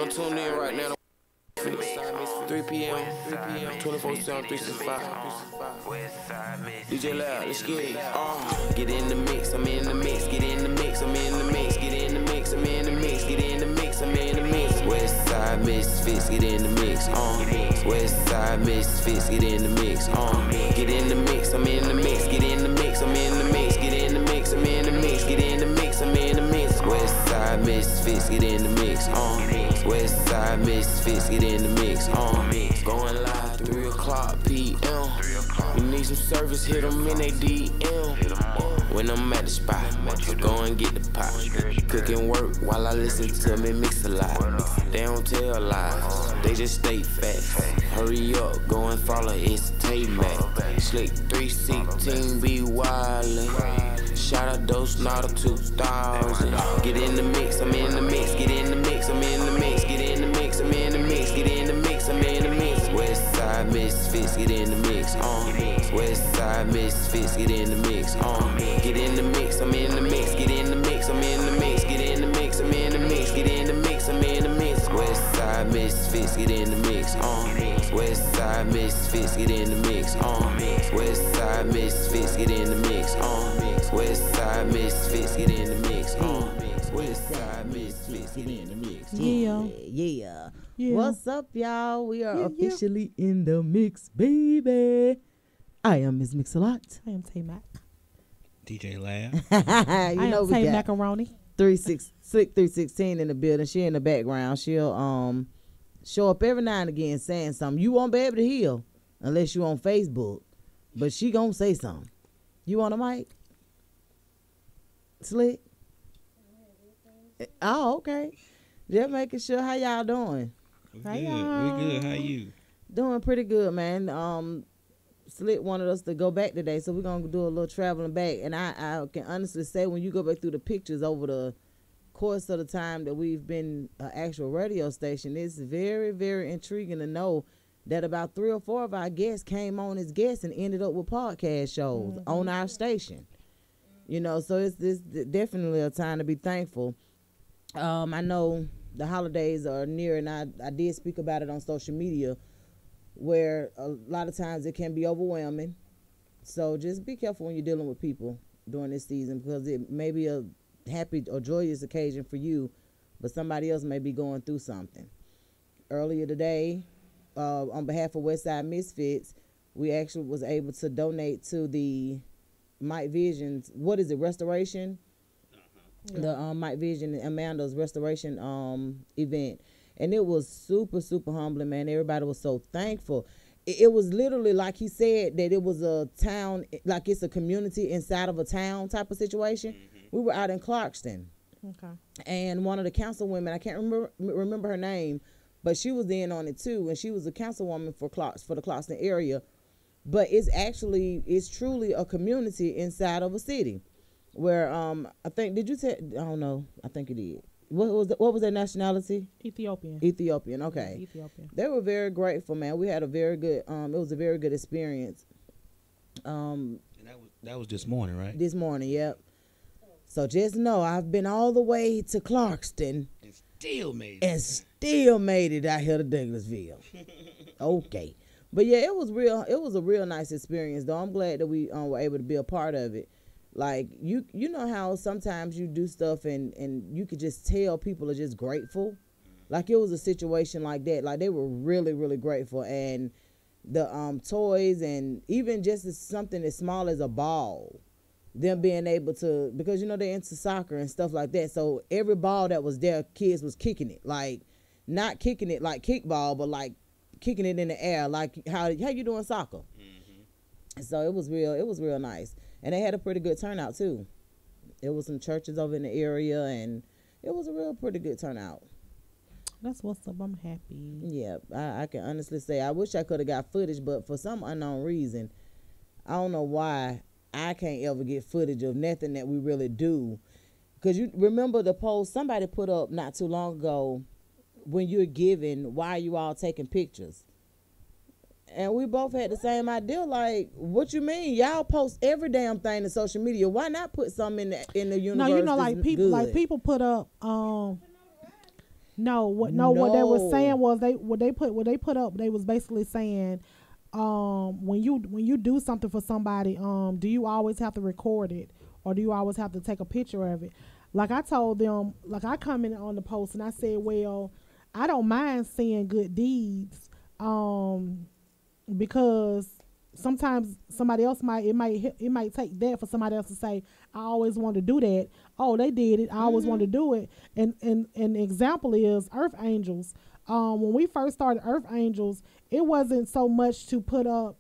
y'all tuned in right now. 3 p.m. 24/7, 365. DJ Loud, let's get it. Get in the mix, I'm in the mix. Get in the mix, I'm in the mix. Get in the mix, I'm in the mix. Get in the mix, I'm in the mix. Westside Misfits, get in the mix. Westside Misfits, get in the mix. Get in the mix, I'm in the mix. Get in the mix, I'm in the mix. Get in the mix, I'm in the mix. Get in the mix, I'm in the mix. Westside Misfits, get in the mix. Westside Misfits, get in the mix. Going live 3 o'clock p.m. You need some service, hit them in they DM. When I'm at the spot, go and get the pot. Cook and work while I listen to me mix a lot. They don't tell lies, they just state facts. Hurry up, go and follow, it's Tay-Mac. Slick 316, be wildin'. Shout out Dose Nada 2000. Get in the mix, I'm in the mix. Get in the mix, I'm in the mix. Get in the mix, I'm in the mix. Get in the mix, I'm in the mix. Westside Misfits, get in the mix. Westside Misfits, get in the mix. Get in the mix, I'm in the mix. Get in the mix, I'm in the mix. Get in the mix, I'm in the mix. Get in the mix, I'm in the mix. Westside Misfits, get in the mix. Westside Misfits, get in the mix. Westside Misfits, get in the mix. Westside Misfits, get in the mix. Westside Misfits, get in the mix. Yeah. What's up, y'all? We are officially in the mix, baby. I am Ms. Mix-a-Lot. I am Tay-Mac. DJ Lab. I am Tay Macaroni. Slick 316 in the building. She in the background. She'll show up every now and again saying something. You won't be able to hear unless you on Facebook, but she gonna say something. You on the mic? Slick? Oh, okay. Just making sure. How y'all doing? We good. How you? Doing pretty good, man. Slick wanted us to go back today, so we're gonna do a little traveling back. And I can honestly say, when you go back through the pictures over the course of the time that we've been an actual radio station, it's very, very intriguing to know that about 3 or 4 of our guests came on as guests and ended up with podcast shows on our station. You know, so it's definitely a time to be thankful. I know the holidays are near, and I did speak about it on social media, where a lot of times it can be overwhelming. So just be careful when you're dealing with people during this season, because it may be a happy or joyous occasion for you, but somebody else may be going through something. Earlier today, on behalf of Westside Misfits, we actually was able to donate to the Mike Vision's, what is it, restoration? The Mike Vision and Amanda's restoration event. And it was super, super humbling, man. Everybody was so thankful. It was literally, like he said, that it was a town, like it's a community inside of a town type of situation. We were out in Clarkston. Okay. And one of the councilwomen, I can't remember her name, but she was in on it too. And she was a councilwoman for the Clarkston area. But it's truly a community inside of a city. Where I think, did you say? I don't know. I think it did. What was their nationality? Ethiopian. Okay. Ethiopian. They were very grateful, man. We had a very good. It was a very good experience. And that was this morning, right? This morning, yep. So just know, I've been all the way to Clarkston and still made it out here to Douglasville. Okay, but yeah, it was real. It was a real nice experience, though. I'm glad that we were able to be a part of it. Like, you know how sometimes you do stuff and you could just tell people are just grateful. Like, it was a situation like that. Like, they were really, really grateful. And the toys, and even just something as small as a ball, them being able to, because, you know, they're into soccer and stuff like that. So every ball that was there, kids was kicking it. Like, not kicking it like kickball, but like kicking it in the air. Like, how you doing soccer? So it was real nice. And they had a pretty good turnout, too. There was some churches over in the area, and it was a pretty good turnout. That's what's up. I'm happy. Yeah, I can honestly say I wish I could have got footage, but for some unknown reason, I don't know why I can't ever get footage of nothing that we really do. Because you remember the post somebody put up not too long ago, when you're giving, why are you all taking pictures? And we both had the same idea, like, what you mean? Y'all post every damn thing to social media. Why not put something in the universe? No, you know, like people put up No, what they were saying was what they put up, they was basically saying, when you do something for somebody, do you always have to record it, or do you always have to take a picture of it? Like I told them, like I commented on the post and I said, well, I don't mind seeing good deeds, because sometimes somebody else might take that for somebody else to say, I always wanted to do that. Oh, they did it. I always wanted to do it. And the example is Earth Angels. When we first started Earth Angels, it wasn't so much to put up,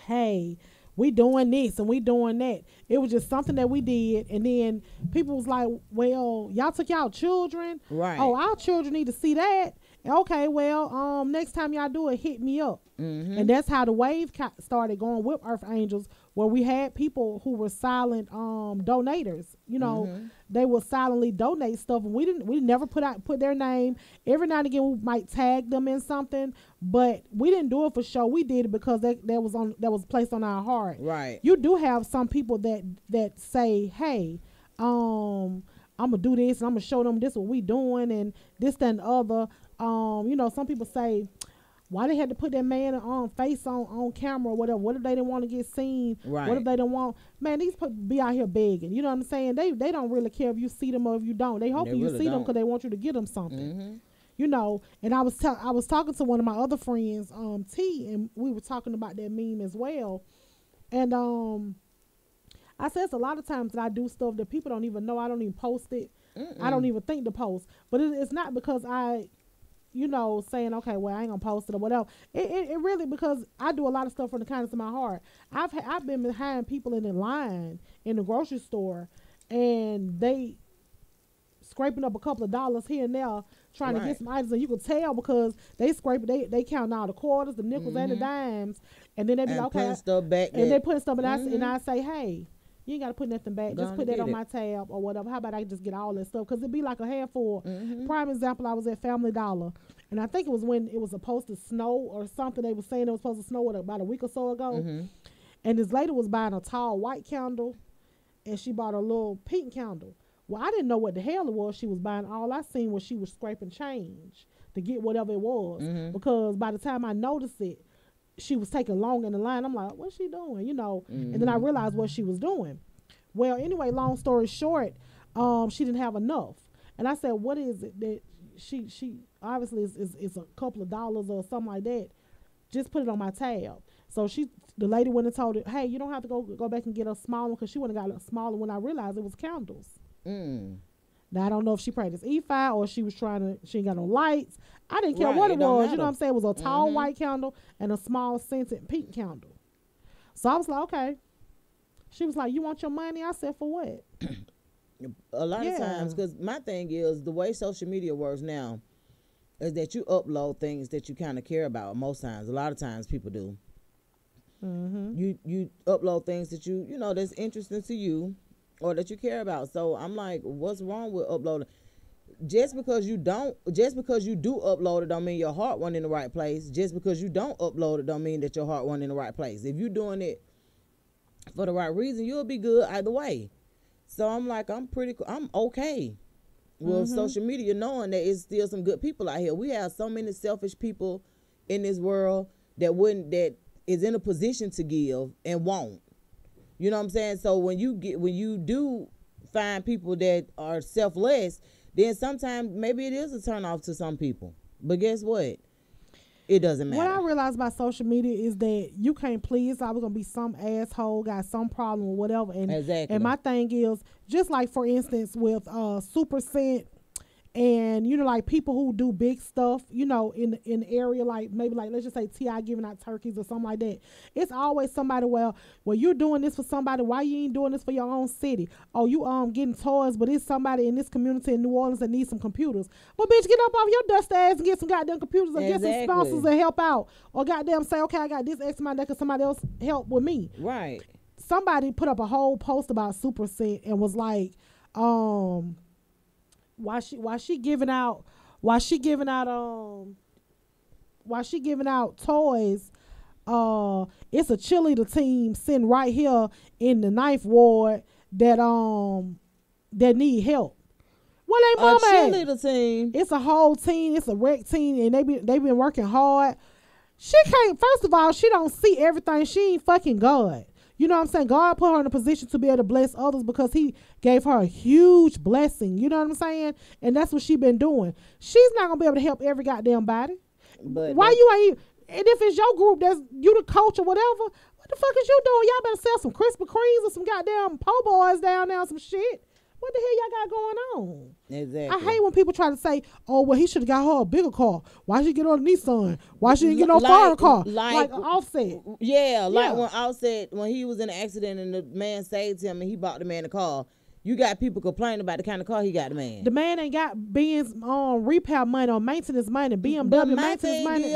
hey, we doing this and we doing that. It was just something that we did, and then people was like, well, y'all took y'all children. Right. Oh, our children need to see that. Okay, well, next time y'all do it, hit me up. And that's how the wave started going with Earth Angels, where we had people who were silent donators. You know, they would silently donate stuff, and we never put their name. Every now and again, we might tag them in something, but we didn't do it for show. We did it because that was placed on our heart. Right. You do have some people that say, hey, I'm gonna do this, and I'm gonna show them this what we doing, and this, that, and the other. You know, some people say, why they had to put that man face on camera or whatever? What if they didn't want to get seen? Right. What if they don't want? Man, these people be out here begging. You know what I'm saying? They don't really care if you see them or if you don't. They hoping you see them because they want you to get them something. You know. And I was talking to one of my other friends, T, and we were talking about that meme as well. And I said it's a lot of times that I do stuff that people don't even know. I don't even post it. I don't even think to post. But it's not because I, you know, saying, okay, well, I ain't gonna post it or whatever. It really, because I do a lot of stuff from the kindness of my heart. I've been behind people in the line in the grocery store, and they scraping up a couple of dollars here and there trying to get some items, and you can tell because they they count all the quarters, the nickels, and the dimes, and then they be like, okay, stuff back, and they put stuff, and I say, hey, you ain't got to put nothing back. Just put that on my tab or whatever. How about I just get all that stuff? Because it'd be like a handful. Prime example, I was at Family Dollar. And I think it was when it was supposed to snow or something. They were saying it was supposed to snow about a week or so ago. And this lady was buying a tall white candle, and she bought a little pink candle. Well, I didn't know what the hell it was she was buying. All I seen was she was scraping change to get whatever it was. Because by the time I noticed it, she was taking long in the line. I'm like, what's she doing? You know, and then I realized what she was doing. Well, anyway, long story short, she didn't have enough. And I said, what is it that she obviously is a couple of dollars or something like that. Just put it on my tab. So the lady went and told her, hey, you don't have to go back and get a small one, because she went and got a smaller one. I realized it was candles. Now, I don't know if she practiced E5 or she ain't got no lights. I didn't care what it was. You know what I'm saying? It was a tall white candle and a small scented pink candle. So I was like, okay. She was like, you want your money? I said, for what? A lot of times, because my thing is, the way social media works now is that you upload things that you kind of care about. Most times, a lot of times people do. You upload things that you know that's interesting to you or that you care about. So I'm like, what's wrong with uploading? Just because you do upload it don't mean your heart wasn't in the right place. Just because you don't upload it don't mean that your heart wasn't in the right place. If you're doing it for the right reason, you'll be good either way. So I'm like, I'm okay with social media, knowing that it's still some good people out here. We have so many selfish people in this world that is in a position to give and won't. You know what I'm saying? So when you do find people that are selfless, then sometimes maybe it is a turn off to some people. But guess what? It doesn't matter. What I realized about social media is that you can't please. I was gonna be some asshole, got some problem or whatever. And exactly. And my thing is, just like for instance with Super Scent, and you know, like people who do big stuff, you know, in the area, like maybe like let's just say T.I. giving out turkeys or something like that. It's always somebody, well, you're doing this for somebody. Why you ain't doing this for your own city? Oh, you getting toys, but it's somebody in this community in New Orleans that needs some computers. Well, bitch, get up off your dust ass and get some goddamn computers or get some sponsors and help out. Or goddamn say, okay, I got this X amount that can somebody else help with me. Right. Somebody put up a whole post about Super Scent and was like, why she giving out toys, it's a cheerleader team sitting right here in the 9th ward that need help. What they mama a cheerleader team. It's a whole team. It's a rec team, and they been working hard. She can't. First of all, she don't see everything. She ain't fucking God. You know what I'm saying? God put her in a position to be able to bless others because he gave her a huge blessing. You know what I'm saying? And that's what she been doing. She's not gonna be able to help every goddamn body. But why you ain't? And if it's your group, that's you the coach or whatever. What the fuck is you doing? Y'all better sell some Krispy Kremes or some goddamn po' boys down there, some shit. What the hell y'all got going on? Exactly. I hate when people try to say, "Oh, well, he should have got her a bigger car. Why she get on a Nissan? Why she didn't get no foreign car?" Like Offset. Yeah, like when Offset, when he was in an accident and the man saved him and he bought the man a car. You got people complaining about the kind of car he got the man. The man ain't got Benz repair money or maintenance money, BMW maintenance money.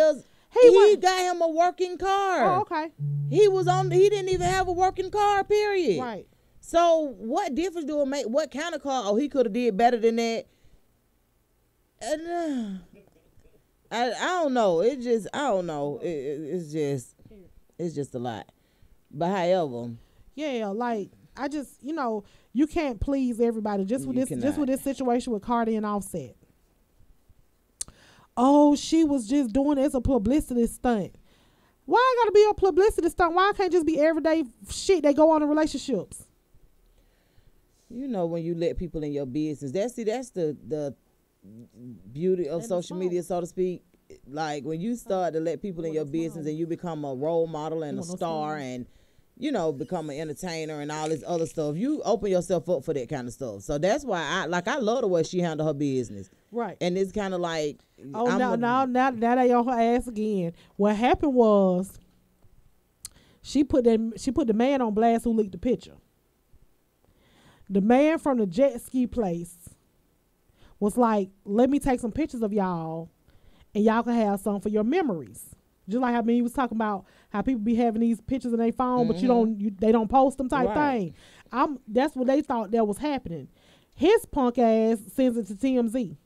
He got him a working car. Oh, okay. He didn't even have a working car, period. Right. So what difference do it make? What kind of car? Oh, he could have did better than that. I don't know. I don't know. It's just a lot. But however, yeah, like I just you can't please everybody just with this situation with Cardi and Offset. Oh, she was just doing it as a publicity stunt. Why it gotta be a publicity stunt? Why can't it just be everyday shit they go on in relationships? You know, when you let people in your business, that's the beauty of social media, so to speak. Like when you start to let people in your business and you become a role model and a star and, become an entertainer and all this other stuff, you open yourself up for that kind of stuff. So that's why I love the way she handled her business. Right. And it's kind of like, now they on her ass again. What happened was she put the man on blast who leaked the picture. The man from the jet ski place was like, let me take some pictures of y'all and y'all can have some for your memories. Just like how he was talking about how people be having these pictures in their phone, but they don't post them type thing. That's what they thought that was happening. His punk ass sends it to TMZ.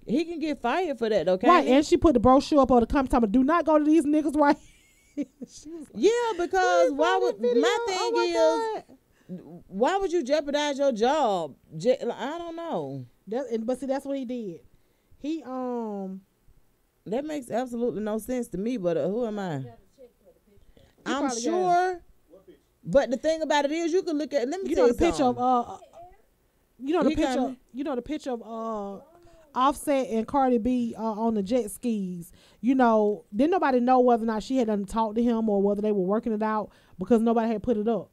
He can get fired for that, okay? Right, and she put the brochure up on the comment time, do not go to these niggas right. Yeah, because why would you jeopardize your job? I don't know. But see, that's what he did. He that makes absolutely no sense to me. But who am I? I'm sure. But the thing about it is, you can look at. Let me tell you the something. The picture of Offset and Cardi B on the jet skis. Didn't nobody know whether or not she had done talked to him or whether they were working it out because nobody had put it up.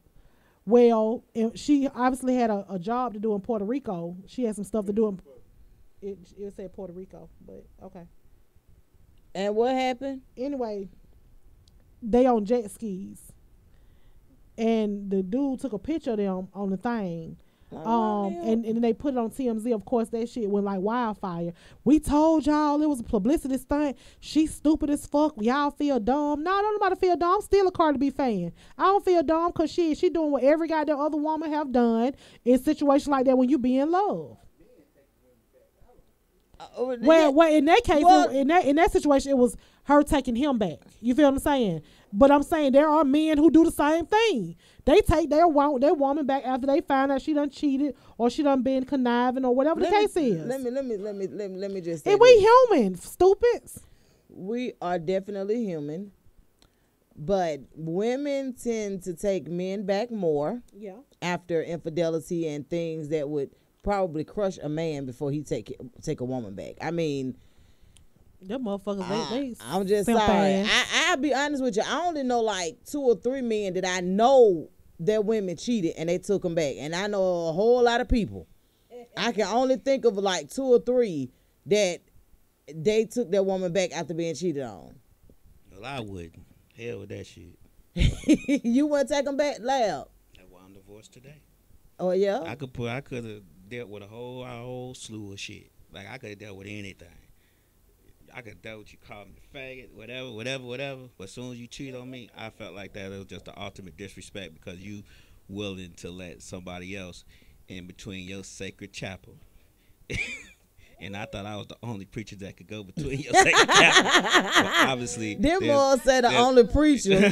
Well, she obviously had a job to do in Puerto Rico. She had some stuff to do it said Puerto Rico, but okay. And what happened? Anyway, they on jet skis. And the dude took a picture of them on the thing. And they put it on TMZ. Of course, that shit went like wildfire. We told y'all it was a publicity stunt. She's stupid as fuck. Y'all feel dumb. No, don't nobody feel dumb. I'm still a Cardi B fan. I don't feel dumb because she doing what every goddamn other woman have done in situations like that when you be in love. Well, in that case, in that situation, it was her taking him back. You feel what I'm saying? But I'm saying there are men who do the same thing. They take their woman back after they find out she done cheated or she done been conniving or whatever the case is. Let me just say and we human, stupids. We are definitely human. But women tend to take men back more after infidelity and things that would probably crush a man before he take a woman back. I mean, them motherfuckers, I'm just sorry. I'll be honest with you. I only know like 2 or 3 men that I know their women cheated and they took them back. And I know a whole lot of people. I can only think of like 2 or 3 that they took their woman back after being cheated on. Well, I wouldn't. Hell with that shit. You wouldn't take them back, loud. That's why I'm divorced today. Oh yeah. I could have dealt with a whole slew of shit. Like I could have dealt with anything. I could dealt with you calling me faggot, whatever. But as soon as you cheat on me, I felt like that it was just the ultimate disrespect because you willing to let somebody else in between your sacred chapel. And I thought I was the only preacher that could go between your sacred chapel. But obviously, them boys say the only preacher.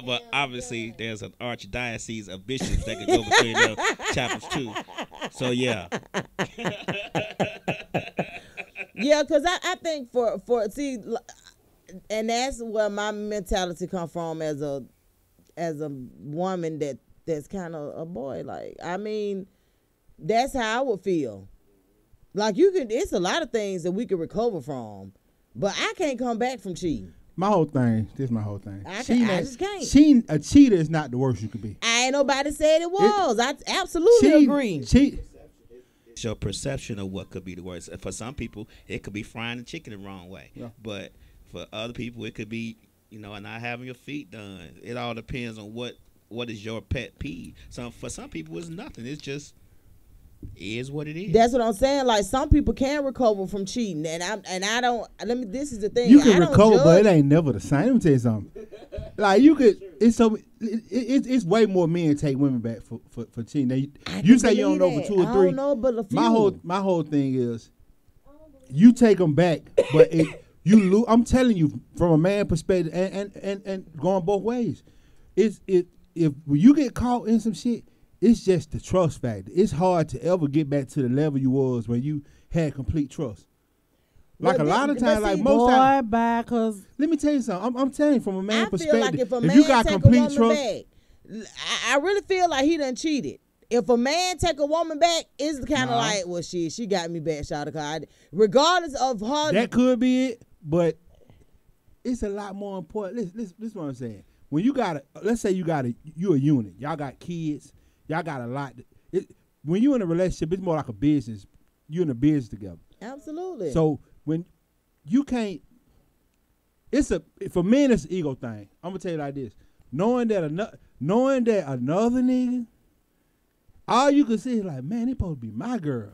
But obviously, there's an archdiocese of bishops that could go between those chapels too. So yeah. Yeah, because I think for see, and that's where my mentality come from as a woman that's kind of a boy. Like, I mean, that's how I would feel. Like, it's a lot of things that we could recover from, but I can't come back from cheating. My whole thing. I just can't. A cheater is not the worst you could be. Ain't nobody said it was. I absolutely agree. It's your perception of what could be the worst. For some people, it could be frying the chicken the wrong way. Yeah. But for other people, it could be, not having your feet done. It all depends on what is your pet peeve. So for some people, it's nothing. It's just is what it is. That's what I'm saying. Like, some people can recover from cheating, and I don't. This is the thing. You can recover, but it ain't never the same. Let me tell you something. Like, you could. It's way more men take women back for cheating. You say you don't know for 2 or 3. I don't know, but a few. My whole thing is, you take them back, but you lose. I'm telling you, from a man perspective, and going both ways, if when you get caught in some shit. It's just the trust factor. It's hard to ever get back to the level you was when you had complete trust. Like, a lot of times, like most times. Cause let me tell you something. I'm telling you from a man perspective. Like if you got complete trust, I really feel like he done cheated. If a man take a woman back, it's kind of like, well, she got me back, shot of God. Regardless of her, that could be it, but it's a lot more important. This is what I'm saying. When you let's say you're a unit. Y'all got kids. Y'all got a lot. When you're in a relationship, it's more like a business. You're in a business together. Absolutely. So when you can't, for men, it's an ego thing. I'm gonna tell you like this: knowing that another nigga, all you can see is like, man, they supposed to be my girl,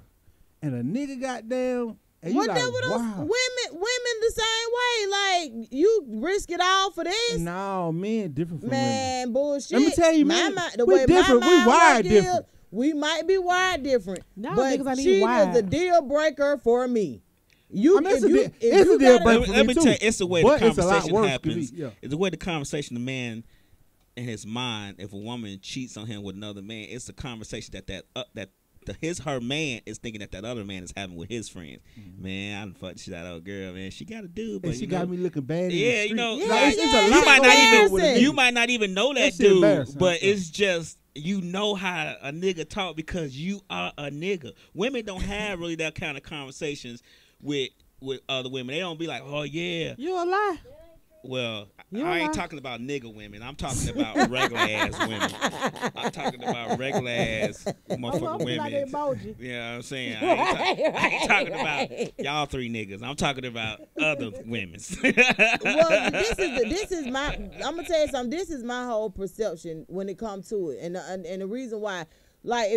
and a nigga got down. And you like, wow. Women the same way. Like, you risk it all for this. No, men different from man, women. Bullshit. Let me tell you, man, we different. We wired different. We might be wired different. No, but she is a deal breaker for me. It's a deal breaker for me let me too. tell you, it's the way the conversation happens. It's the way the conversation, the man in his mind, if a woman cheats on him with another man, it's the conversation her man is thinking that other man is having with his friends. Mm-hmm. Man, I done fucked shit out of a girl, man. She got a dude, but and she got me looking bad. Yeah, in the street. Like, you might not even know that dude, but it's just how a nigga talk because you are a nigga. Women don't have really that kind of conversations with other women. They don't be like, oh yeah, you a lie. Well, I ain't talking about nigga women. I'm talking about regular ass women. I'm talking about regular ass motherfucking women. You know what I'm saying? I ain't talking about y'all 3 niggas. I'm talking about other women. Well, this is my. I'm gonna tell you something. This is my whole perception when it comes to it, and the reason why, like,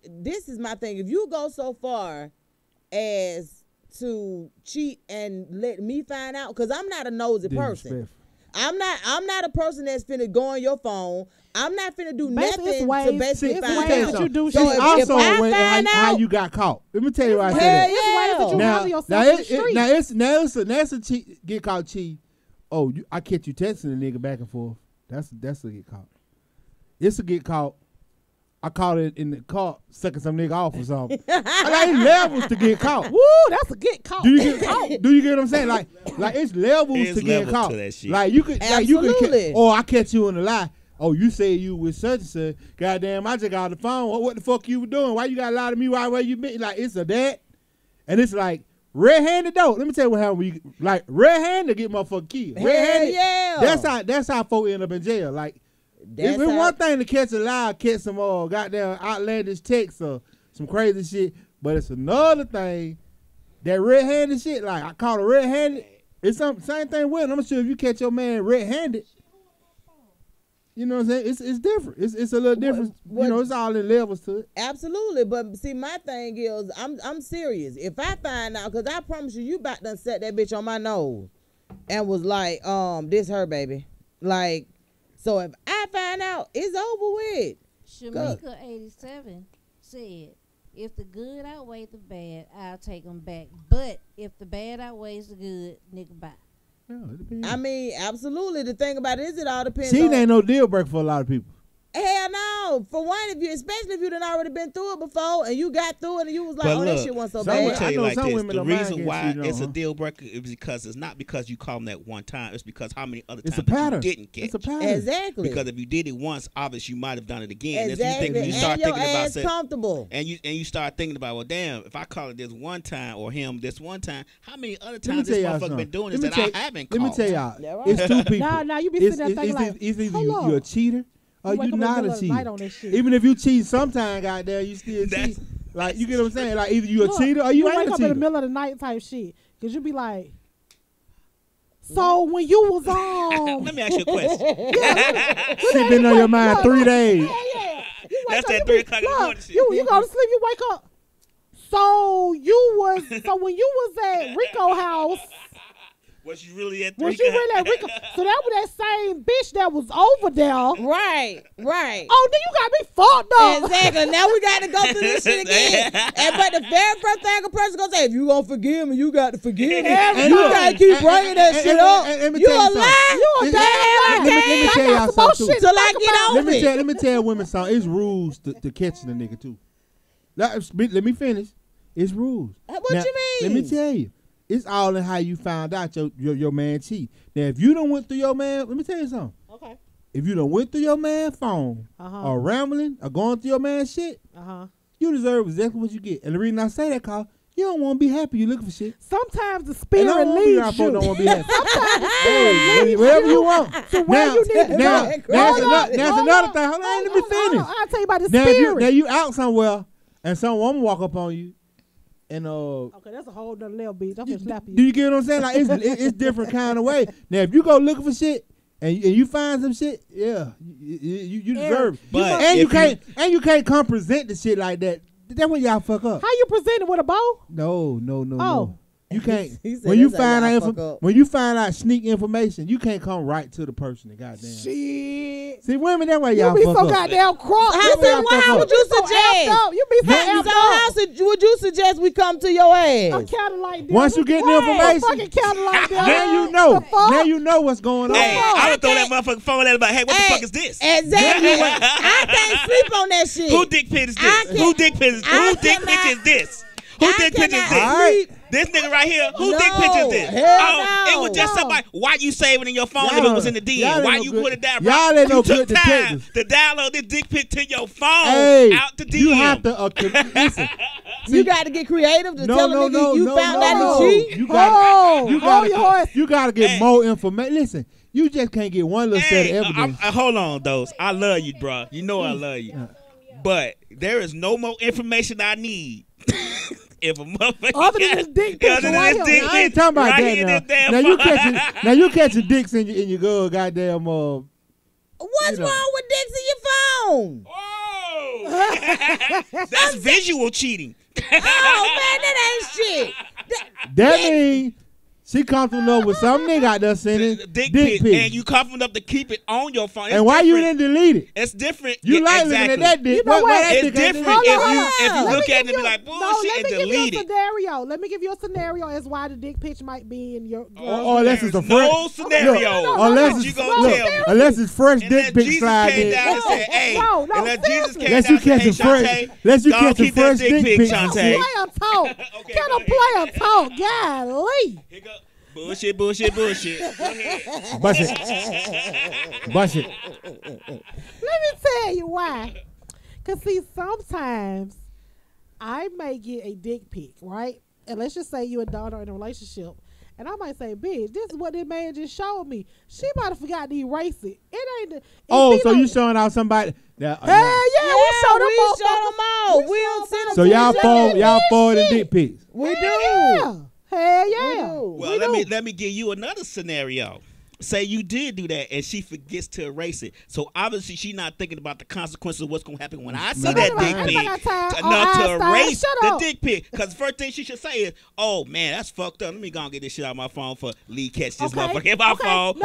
this is my thing. If you go so far as to cheat and let me find out, because I'm not a nosy person. I'm not a person that's finna go on your phone. I'm not finna do nothing to basically find out. That you do so if I find out how you got caught. Let me tell you why I said that. Now it's a cheat, get caught cheat. Oh, I catch you texting a nigga back and forth. That's a get caught. It's a get caught. I caught it in the car, sucking some nigga off or something. I got levels to get caught. Woo, that's a get caught. Do you get what I'm saying? Like it's levels to get caught. To that shit. Like you could, I catch you in a lie. Oh, you say you with such and such. Goddamn, I just got on the phone. What the fuck you were doing? Why you got a lie to me? Where you been? Like, it's a that, and it's like red-handed though. Let me tell you what happened. When you like red-handed get motherfucker killed. Red-handed. Yeah. That's how folks end up in jail. Like. It's one thing to catch a lie, catch some goddamn outlandish text or some crazy shit, but it's another thing that red-handed shit. Like, I caught a red-handed. It's same thing with it. I'm sure if you catch your man red-handed, you know what I'm saying? It's different. It's a little different. It's all in levels to it. Absolutely, but see, my thing is, I'm serious. If I find out, because I promise you about done set that bitch on my nose and was like, this her baby, like. So if I find out, it's over with. Shamika 87 said, if the good outweighs the bad, I'll take them back. But if the bad outweighs the good, nigga, bye. I mean, absolutely. The thing about it is it all depends Cheating on... ain't no deal breaker for a lot of people. Hell no. For one, especially if you done already been through it before and you got through it and you was like, that shit wasn't so I'm bad. gonna tell you like this. The reason why it's a deal breaker is because it's not because you call them that one time. It's because how many other times it's a pattern. You didn't catch. It's a pattern. Exactly. Because if you did it once, obviously you might have done it again. Exactly. If you start and your thinking about ass comfortable. And you start thinking about, well, damn, if I call it this one time or him this one time, how many other times this motherfucker been doing this that I haven't called? Let me tell y'all, it's two people. Nah, you be sitting there thinking like, it's either you're a cheater or you not a cheater. Even if you cheat sometime, goddamn, you still cheat. Like, you get what I'm saying? Like, either you a cheater or you ain't a cheater. You wake up in the middle of the night type shit. Because you be like, so when you was on. Let me ask you a question. Shit been on your mind 3 days. Yeah. That's that 3 o'clock in the morning shit. You go to sleep, you wake up. So when you was at Rico house. Was you really at Rico? So that was that same bitch that was over there. Right. Oh, then you got me fucked up. Exactly. Now we got to go through this shit again. But the very first thing a person gonna say, if you gonna forgive me, you got to forgive me. And you gotta keep bringing that shit up. You a lie? You a damn lie. Let me tell y'all something too. Till I get over it. Let me tell women something. It's rules to catching a nigga too. Let me finish. It's rules. What you mean? Let me tell you. It's all in how you found out your man cheat. Now, if you done went through your man, let me tell you something. Okay. If you done went through your man's phone or rambling or going through your man's shit, you deserve exactly what you get. And the reason I say that, cause you don't want to be happy. You looking for shit. Sometimes the spirit leaves you. Don't want to be happy. Sometimes whatever you want. So where you need to go. That's another thing. Hold on, let me finish. I'll tell you about the spirit. Now you out somewhere and some woman walk up on you. And okay, that's a whole nother level, bitch. I'm just slap you. Do you get what I'm saying? Like it's different kind of way. Now, if you go looking for shit and you find some shit, yeah, you deserve it. But you can't come present the shit like that. That's when y'all fuck up. How you present it with a bow? No. You can't. When you find out sneak information, you can't come right to the person. Goddamn. Shit. See, women, that way y'all you fuck be so up. goddamn cross. How would you suggest? You be so how would you suggest we come to your ass? I'm counting like this. Once you get the information, fucking counting like this. Now you know. Now you know what's going on. Hey, I would throw that motherfucking phone at about, hey, what the fuck is this? Exactly. I can't sleep on that shit. Who dick pic is this? Who dick pic is this? Who dick pic is this? This nigga right here, who dick pictures this? It was just somebody. Why you saving in your phone if it was in the DM? Why you put it down? Y'all ain't no good time to download this dick pic to your phone out the DM. You have to listen. You got to get creative to tell a nigga you found out he cheat. You got to get more information. Listen, you just can't get one little set of evidence. Hold on, Dose. I love you, bro. You know I love you. But there is no more information I need. If a motherfucker other than this dick pic, I ain't talking about that now. You catching dicks in your good goddamn. What's wrong with dicks in your phone? Oh, that's visual cheating. Oh man, that ain't shit. That means she comfortable enough with some nigga out there sending dick pic, and you comfortable enough to keep it on your phone. And why you didn't delete it? It's different. You like looking at that dick. You know what? It's different if you look at it and be like, bullshit, and delete it. Let me give you a scenario as why the dick pitch might be in your. Unless it's a no scenario. Unless it's fresh dick pic slide in. Unless Jesus came down and said, unless you catch a fresh dick pic, Shantae. Can a player talk? Golly. Bullshit. Bust it. Let me tell you why. Because, see, sometimes I may get a dick pic, right? And let's just say you and daughter in a relationship. And I might say, bitch, this is what this man just showed me. She might have forgot to erase it. It ain't. So you showing out somebody? We showed them all. We don't send them. So y'all forwarding dick pics. We do. Hell yeah. Well, let me give you another scenario. Say you did do that and she forgets to erase it. So obviously she not thinking about the consequences of what's going to happen when I see that dick pic enough to erase the dick pic. Because the first thing she should say is, oh, man, that's fucked up. Let me go and get this shit out of my phone for Lee catch this motherfucker in my phone.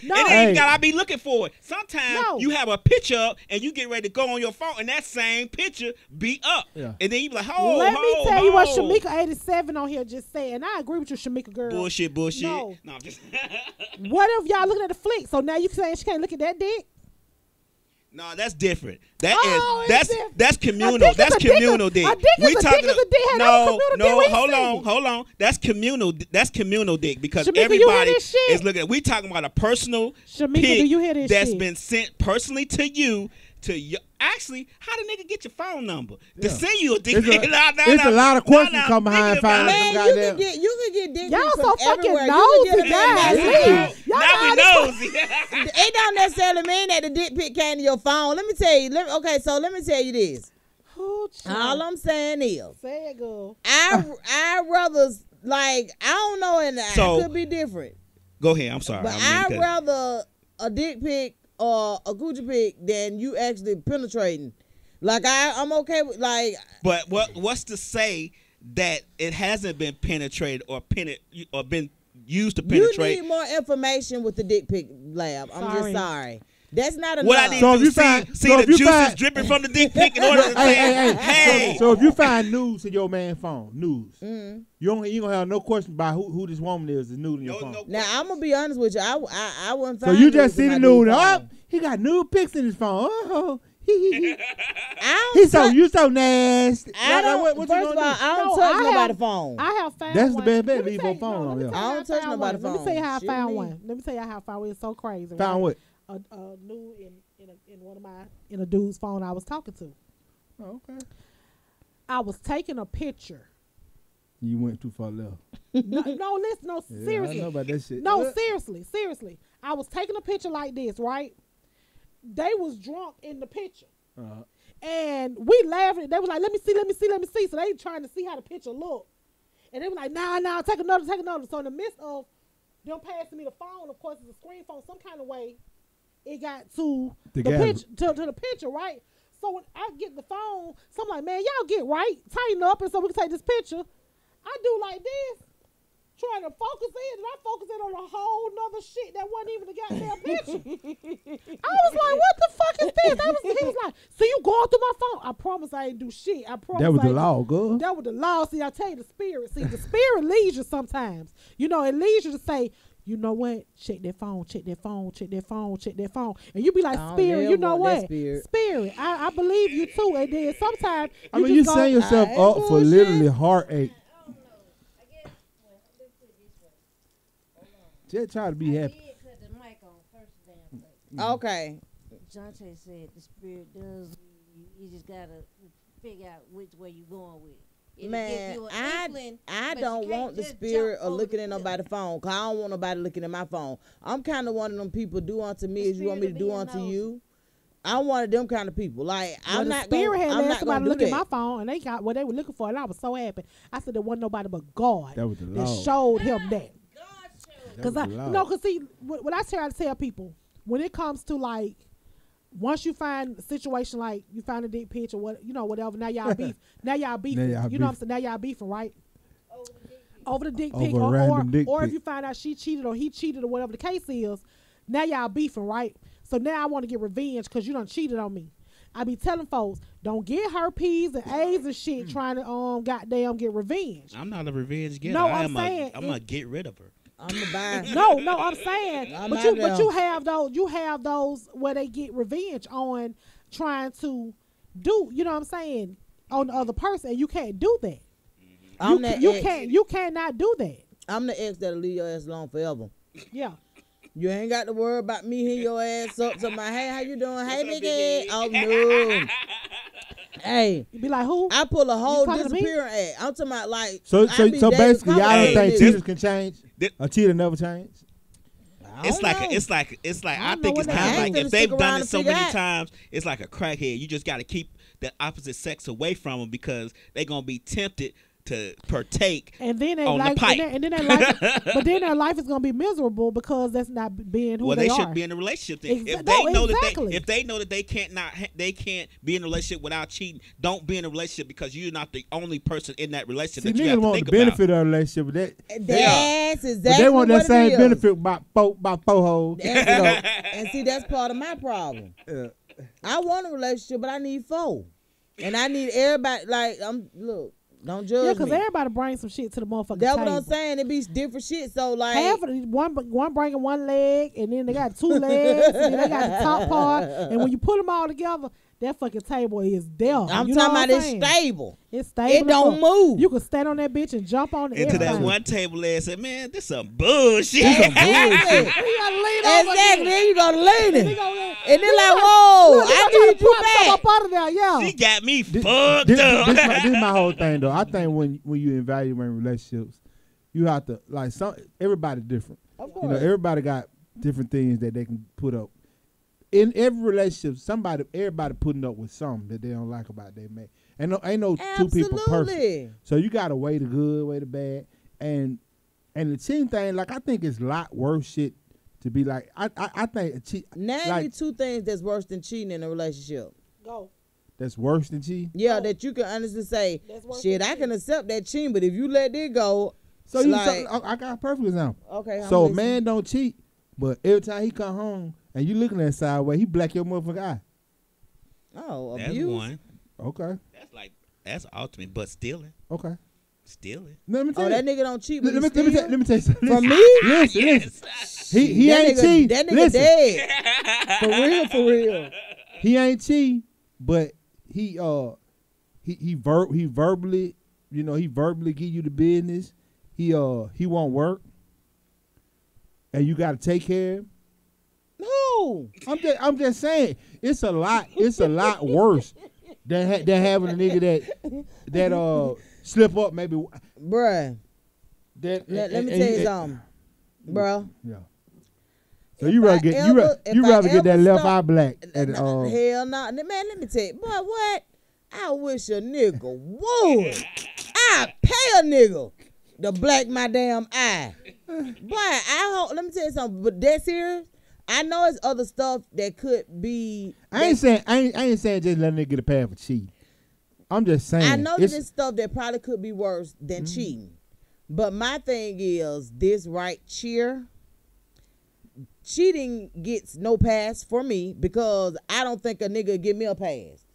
It ain't got to be looking for it. Sometimes you have a picture up and you get ready to go on your phone and that same picture be up. Yeah. And then you be like, let me tell you what Shamika 87 on here just said. And I agree with you, Shamika girl. Bullshit. No, I'm just... What if y'all looking at the flick? So now you saying she can't look at that dick? No, that's different. That's communal. That's communal dick. We talking no. Hold on. That's communal dick because Shamika, everybody is looking. We talking about a personal Shamika, pic do you hear this that's shit? been sent personally to you. Actually, how the nigga get your phone number to send you a dick? It's a lot of questions come behind finding man, some goddamn. you can get dick Y'all from so fucking everywhere. nosy, guys. Now we nosy. It don't necessarily mean that the dick pic came to your phone. Let me tell you. Let me tell you this. All I'm saying is, say it, girl. I rather like I don't know, and it could be different. Go ahead. I'm sorry. But I'd rather a dick pic or a Gucci pic than you actually penetrating. Like I'm okay with like. But what's to say that it hasn't been penetrated or been used to penetrate? You need more information with the dick pic lab. I'm just sorry. That's not enough. What I need to see the juices dripping from the dick pic in order to say, hey. So if you find news in your man's phone, you gonna have no question about who this woman is nude in your phone. Now I'm gonna be honest with you. I wouldn't find. So you just see the nude. Oh, he got nude pics in his phone. Oh, you so nasty. First of all, I don't touch nobody's phone. I have found that's one. the best bet. Leave your phone on there. I don't touch nobody's phone. Let me tell you how I found one. It's so crazy. Found what? A nude in a dude's phone I was talking to. Oh, okay. I was taking a picture. You went too far left. No, seriously. I know about that shit. No, seriously. I was taking a picture like this, right? They was drunk in the picture. And we laughing. They was like, let me see. So they trying to see how the picture looked. And they were like, nah, take another. So in the midst of them passing me the phone, of course, it's a screen phone, some kind of way, it got to the picture, right? So when I get the phone, so I'm like, man, y'all get right, tighten up, and so we can take this picture. I do like this, trying to focus in, and I focus in on a whole nother shit that wasn't even the goddamn picture. I was like, what the fuck is this? He was like, so you going through my phone? I promise I ain't do shit. I promise. That was the law, girl. That was the law. See, I tell you, the spirit. See, the spirit leads you sometimes. You know, it leads you to say, you know what? Check that phone. And you be like, Spirit, you know what? Spirit. I believe you too. And then sometimes you set yourself up for literally heartache. Just try to be happy. Cut the mic on first damn thing. Okay. Jonte said the spirit does. You just gotta figure out which way you going with. Man, I don't want the spirit of looking at nobody's phone, because I don't want nobody looking at my phone. I'm kind of one of them people, do unto me as you want me to do unto you. I'm one of them kind of people. Like, I'm not going to look at my phone, and they got what they were looking for, and I was so happy. I said there wasn't nobody but God that showed him that. Because see, what I try to tell people, when it comes to like, once you find a situation like you find a dick pitch or whatever, now y'all beef. You know what I'm saying? Now y'all beefing, right? Over the dick pic, or if you find out she cheated or he cheated or whatever the case is, now y'all beefing, right? So now I want to get revenge because you done cheated on me. I be telling folks, don't get herpes and AIDS and shit trying to goddamn get revenge. I'm not a revenge getter. No, I'm gonna get rid of her. I'm gonna buy. No, I'm saying, but you have those where they get revenge on trying to do, you know what I'm saying, on the other person, and you can't do that. You cannot do that. I'm the ex that'll leave your ass alone forever. Yeah. You ain't got to worry about me hitting your ass up to my, hey, how you doing? Hey, big head. Oh, no. Hey. You be like, who? I pull a whole disappearing act. I'm talking about like. So basically, y'all don't think cheaters can change? A cheater never change? It's like I think it's kind of like if they've done it so many times, it's like a crackhead. You just got to keep the opposite sex away from them because they're gonna be tempted to partake on the pipe. But then their life is gonna be miserable because that's not being who they are. Well, they should be in a relationship then. If they know that they can't be in a relationship without cheating, don't be in a relationship because you're not the only person in that relationship that you have to think about. See, niggas want the benefit of a relationship. That's exactly but they want that same is. benefit by four hoes. And see, that's part of my problem. I want a relationship, but I need four. And I need everybody, like, look, Don't judge Yeah, because me. everybody brings some shit to the motherfucking That's table. what I'm saying. It be different shit. So like half of these, one bringing one leg, and then they got 2 legs, and then they got the top part. And when you put them all together, that fucking table is there. I'm you know talking what about saying? it's stable. It's stable. It don't move. You can stand on that bitch and jump on it. Into that one table and say, man, this some bullshit. Exactly. You gotta lean over Exactly. Then you gonna lean And it. they gonna lean- And then like, whoa, Look, they I gonna try need to you prop some back. up out of there, yeah. She got me This, fucked this, up. this my whole thing though. I think when you evaluate relationships, you have to like everybody different. Of You know, course. everybody got different things that they can put up. In every relationship, everybody putting up with something that they don't like about their mate. Ain't no two people perfect. Absolutely. So you got to weigh the good, weigh the bad, and the cheating thing. Like I think it's a lot worse shit to be like. I think Name me like 2 things that's worse than cheating in a relationship. Go. that's worse than cheating. Yeah, Oh. that you can honestly say, That's worse shit, than I can accept that cheating, but if you let it go, So it's you, like, I got a perfect example. okay, I'm So a listening. man don't cheat, but every time he come home and you looking at sideways, he black your motherfucking eye. Oh, That's abuse. one. Okay, That's ultimate, but stealing. okay. Stealing. Let me tell Oh, you. that nigga don't cheat, but Let he me steal? tell you something. From Listen. me? Listen. He That ain't nigga- cheat. That nigga Listen, dead. For real. he ain't cheat, but he verbally, you know, he verbally give you the business. He won't work, and you got to take care of him. No. I'm just saying it's a lot worse than having a nigga that slip up maybe. Bruh, That let me tell you something. Bruh. Yeah. So you rather get that left eye black and hell no. Man, let me tell you. Boy, what? I wish a nigga would. I pay a nigga to black my damn eye. Boy, let me tell you something. But that's serious. I know it's other stuff that could be. I ain't saying just let a nigga get a pass for cheating. I'm just saying. I know there's stuff that probably could be worse than cheating. But my thing is this right cheer. Cheating gets no pass for me because I don't think a nigga give me a pass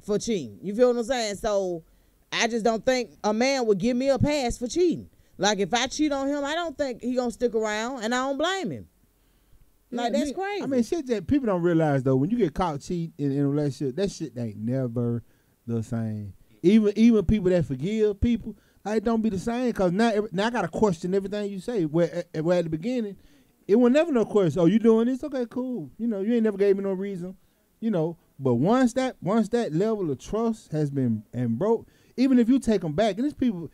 for cheating. You feel what I'm saying? So I just don't think a man would give me a pass for cheating. Like if I cheat on him, I don't think he gonna stick around, and I don't blame him. Like that's crazy. I mean, shit that people don't realize though, when you get caught cheating in a relationship, that shit ain't never the same. Even people that forgive people, it don't be the same. Cause now I gotta question everything you say. Where at the beginning, it was never no question. Oh, you doing this? Okay, cool. You know, you ain't never gave me no reason. You know, but once that level of trust has been and broke, even if you take them back, and there's people,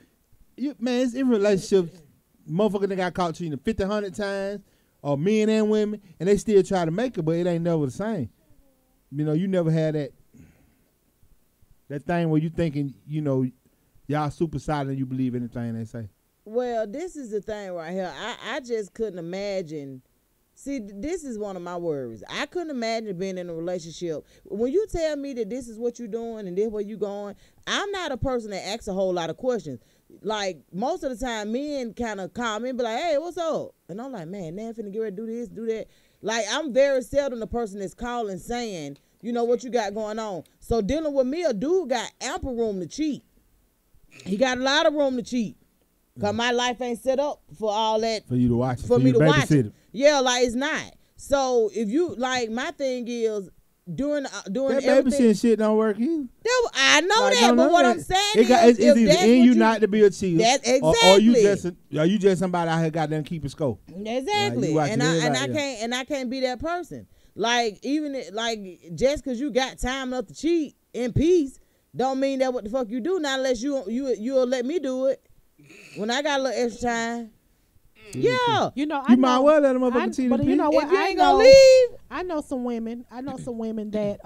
it's in relationships, motherfucker that got caught cheating 50, 100 times. Or men and women, and they still try to make it, but it ain't never the same. You know, you never had that thing where you thinking, you know, y'all super solid and you believe anything they say. Well, this is the thing right here. I just couldn't imagine. See, this is one of my worries. I couldn't imagine being in a relationship. When you tell me that this is what you're doing and this where you going, I'm not a person that asks a whole lot of questions. Like, most of the time, men kind of call me and be like, hey, what's up? And I'm like, man, now I'm finna get ready to do this, do that. Like, I'm very seldom the person that's calling saying, you know, what you got going on. So dealing with me, a dude got ample room to cheat. He got a lot of room to cheat. Because my life ain't set up for all that. For you to watch it. For me to watch it. it. Yeah, like, it's not. So, if you, like, my thing is, doing that everything. babysitting shit don't work either. I know Like, that, but what I'm saying is, it's either in you not to be a cheater, that's or you exactly. just somebody out here goddamn keeping score. Exactly, Like, and I can't be that person. Like just because you got time enough to cheat in peace, don't mean that what the fuck you do now unless you'll let me do it when I got a little extra time. Yeah, You know, You might well let them motherfucker cheat in but you know peace. what? if you I ain't know, gonna leave, I know some women that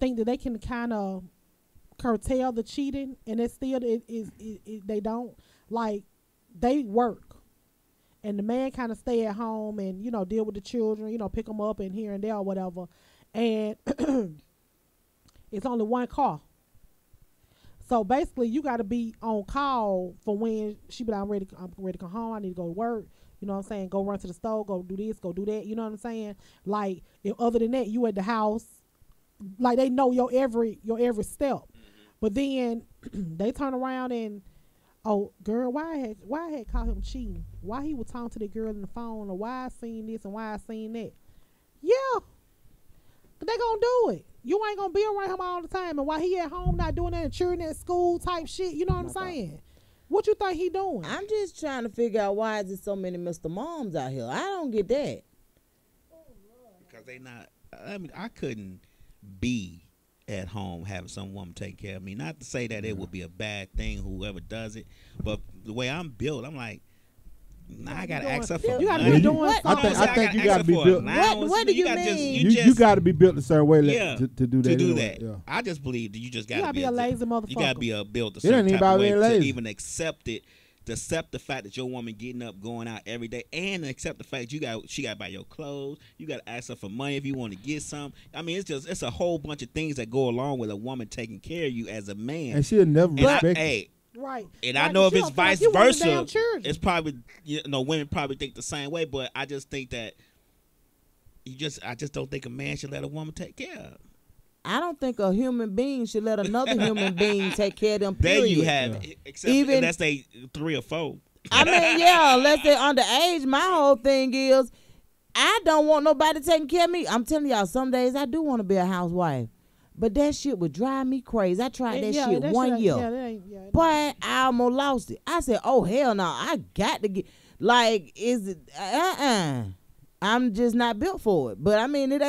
think that they can kind of curtail the cheating, and it's still they don't, like, they work, and the man kind of stay at home and, you know, deal with the children, you know, pick them up and here and there or whatever, and it's only one car. So basically, you got to be on call for when she be like, I'm ready to come home. I need to go to work. You know what I'm saying? Go run to the store. Go do this. Go do that. You know what I'm saying? Like, if other than that, you at the house. Like, they know your every step. But then they turn around and, oh, girl, why I had caught him cheating? Why he was talking to the girl on the phone, or why I seen this and why I seen that? Yeah, they gonna do it. You ain't gonna be around him all the time, and while he at home not doing that and cheering at school type shit, you know what I'm saying? What you think he doing? I'm just trying to figure out why is there so many Mr. Moms out here. I don't get that. Because they not. I mean, I couldn't be at home having some woman take care of me. Not to say that it would be a bad thing, whoever does it, but the way I'm built, I'm like, nah, I gotta ask her for you gotta money. be doing something. I think you gotta be built. What do you mean? You gotta be built a certain way to do that. To do anyway. that. Yeah. I just believe that you just gotta be a lazy motherfucker. You gotta be built a It ain't certain type of way about being to lazy. even accept it. To accept the fact that your woman getting up, going out every day, and accept the fact she got to buy your clothes. You got to ask her for money if you want to get some. I mean, it's a whole bunch of things that go along with a woman taking care of you as a man. And she'll never respect you. Right. And like I know if it's vice versa, it's probably women probably think the same way. But I just think that I just don't think a man should let a woman take care of. I don't think a human being should let another human being take care of them. Period. There you have it. Except unless they 3 or 4. I mean, yeah, unless they're underage. My whole thing is, I don't want nobody taking care of me. I'm telling y'all, some days I do want to be a housewife, but that shit would drive me crazy. I tried that shit one year, but I almost lost it. I said, "Oh hell no, I got to get like is it? I'm just not built for it." But I mean, it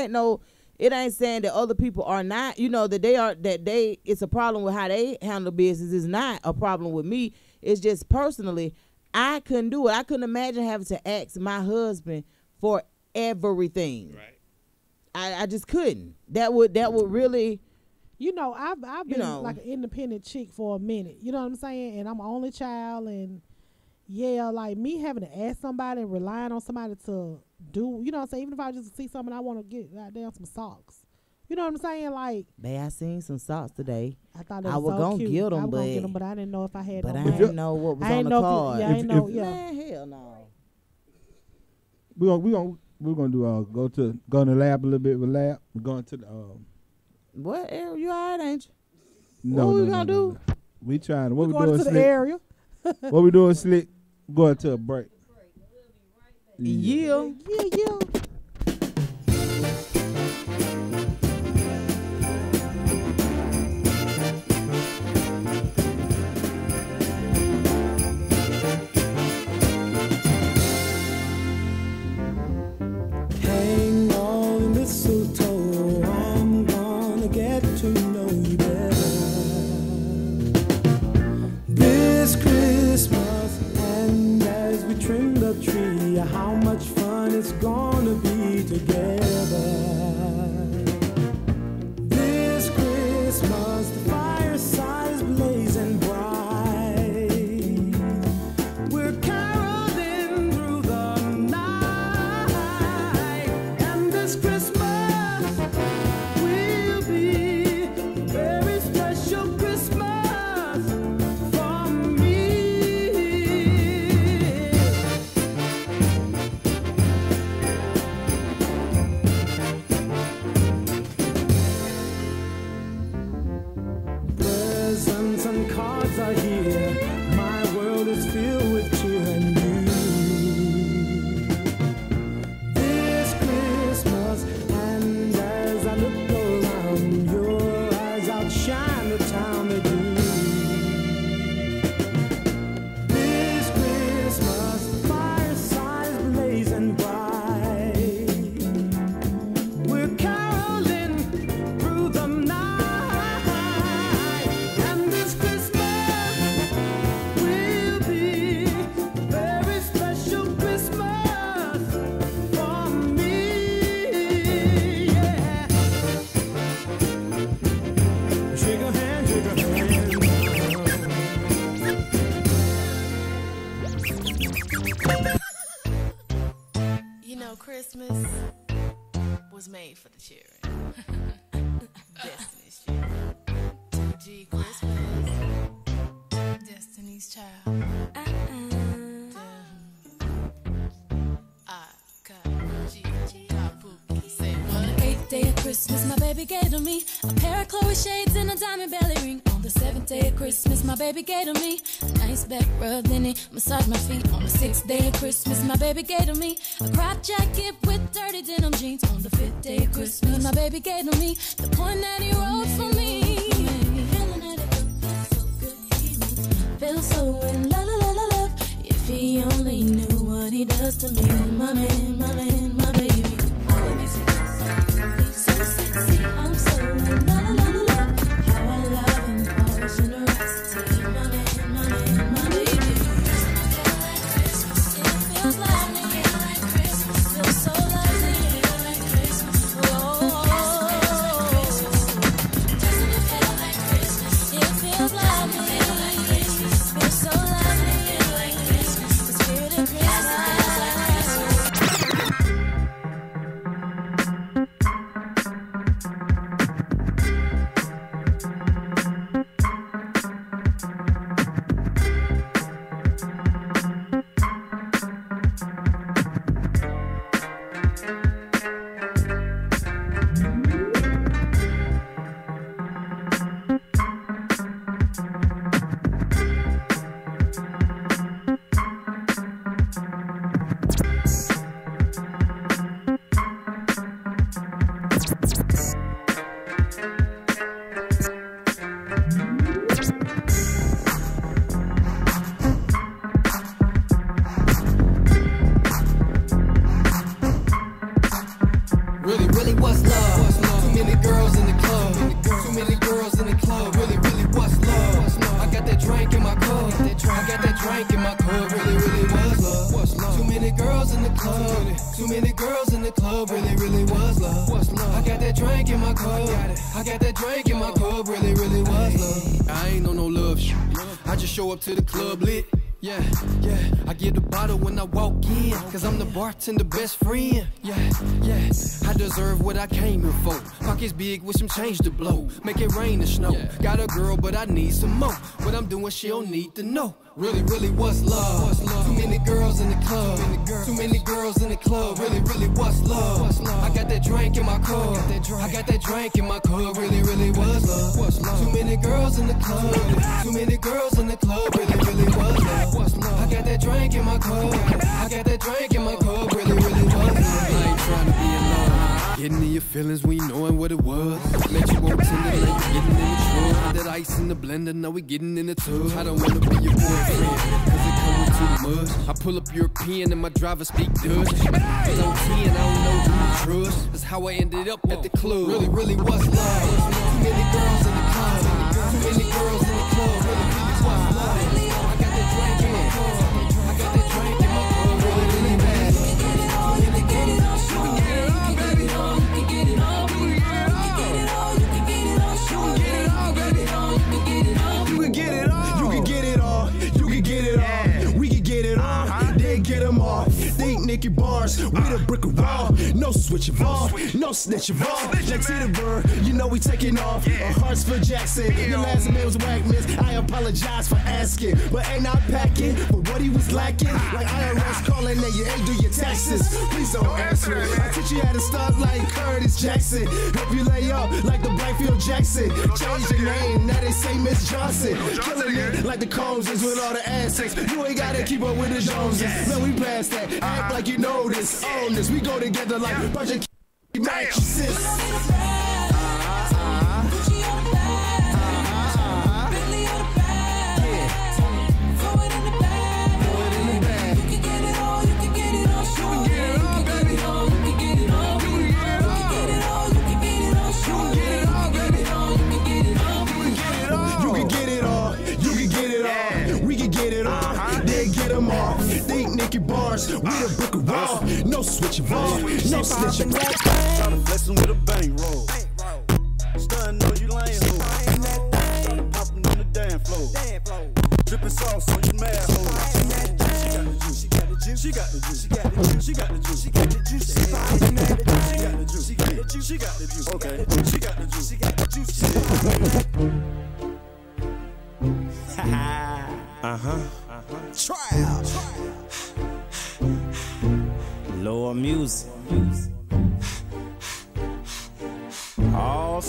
ain't saying that other people are not, it's a problem with how they handle business. It's not a problem with me. It's just personally, I couldn't do it. I couldn't imagine having to ask my husband for everything. Right. I just couldn't. That would really. I've been like an independent chick for a minute. You know what I'm saying? And I'm an only child, and like me having to ask somebody and relying on somebody to do, you know what I'm saying? Even if I just see something, I want to get goddamn some socks. You know what I'm saying? Like, I seen some socks today. I thought I was gonna get them, but I didn't know if I had. But I didn't know what was on the card. Man, hell no. We're gonna do go in the lab a little bit with lab. We're going to the what area? You all right, ain't you? No, what we gonna do? We trying. What we going doing? To the Slick? area. What we doing, Slick? Going to a break. Yeah. Hang on, mistletoe, I'm gonna get to know you better this Christmas. And as we trim the tree, how much fun it's gonna be together this Christmas. The fireside is blazing bright. We're caroling through the night, and this Christmas will be a very special Christmas for me. Presents and cards are here. My world is filled with cheer and you this Christmas. And as I look around, your eyes outshine the town they do. This Christmas, the fireside is blazing bright. We're caroling through the night, and this Christmas will be a very special Christmas for me. Yeah. Shake a hand, shake a hand. You know, Christmas was made for the children. Destiny's Child. G Christmas. Destiny's Child. I got G. Say what? 8th day of Christmas. Christmas, my baby gave to me a pair of Chloe shades and a diamond belly ring. On the 7th day of Christmas, my baby gave to me a nice back rub, then he massaged my feet. On the 6th day of Christmas, my baby gave to me a crop jacket with dirty denim jeans. On the 5th day of Christmas, my baby gave to me the point that he wrote for me. Feeling that it feels so good, he feels so in love, love, love, love. If he only knew what he does to me, my man, my man, my baby. All of these so sexy, I'm so in love, love, love. How I love him, all his generosity, my man, my man, my baby. It feels like Christmas, feels so lovely, like Christmas. Oh, doesn't it feel like Christmas? It feels lovely, feels so lovely, like Christmas. The spirit of Christmas. To the club lit, yeah, I get the bottle when I walk in, cause I'm the bartender best friend, yeah, I deserve what I came here for. Pockets big with some change to blow, make it rain and snow. Got a girl but I need some more. What I'm doing she don't need to know. Really, really, what's love? Too many girls in the club. Too many girls in the club. Really, really, what's love? I got that drink in my cup. I got that drink in my cup. Really, really, what's love? Too many girls in the club. Too many girls in the club. Really, really, what's love? I got that drink in my cup. I got that drink in my cup. Really, really, what's love? I ain't trying to be alone. Getting in your feelings when you knowing what it was. Let you want tender, like you getting in the truck. That ice in the blender, now we getting in the tub. I don't wanna be your boyfriend, cause it come with too much. I pull up European and my driver speak Dutch. Cause I'm 10, I don't know who to trust. That's how I ended up at the club. Really, really, what's love? Too many girls in the club. Too many girls in the club. Really, really, what's love? I got that drink in my cup. I got that drink in my cup. Really, really bad. You can get it all, you can get it all, baby. You can get it all, you can get it all, you can get it all, you can get it all, baby. You can get it all, you can get it all, you can get it all, you can get it all. We can get it all, then get them all. Think Nicky Bars with a brick of raw. No switch of all, no snitch of all. Next to the bird, you know we taking off. Our hearts for Jackson. Your last name was whack, miss. I apologize for asking, but ain't not packing for what he was lacking. Like IRS calling that you ain't do your taxes. Please don't answer it. I teach you how to stop like Curtis Jackson. Help you lay up like the Blackfield Jackson. Change your name, now they say Miss Johnson. Killing it like the Combses with all the assets. You ain't gotta keep up with the Joneses. Man, we past that. Act like you know this. Own this. We go together like Project mattresses. Nicky Bars with a brick of raw. No switch of all, no snitch of all. Try to flex him with a bankroll. Stunning on you lame hoes. Started popping on the dance floor. Dripping sauce on you mad hoes. She got the juice. She got the juice. She got the juice. She got the juice. She got the juice. She got the juice. She got the juice. She got the juice. Okay. She got the juice. She got the juice. Try out. Lower music.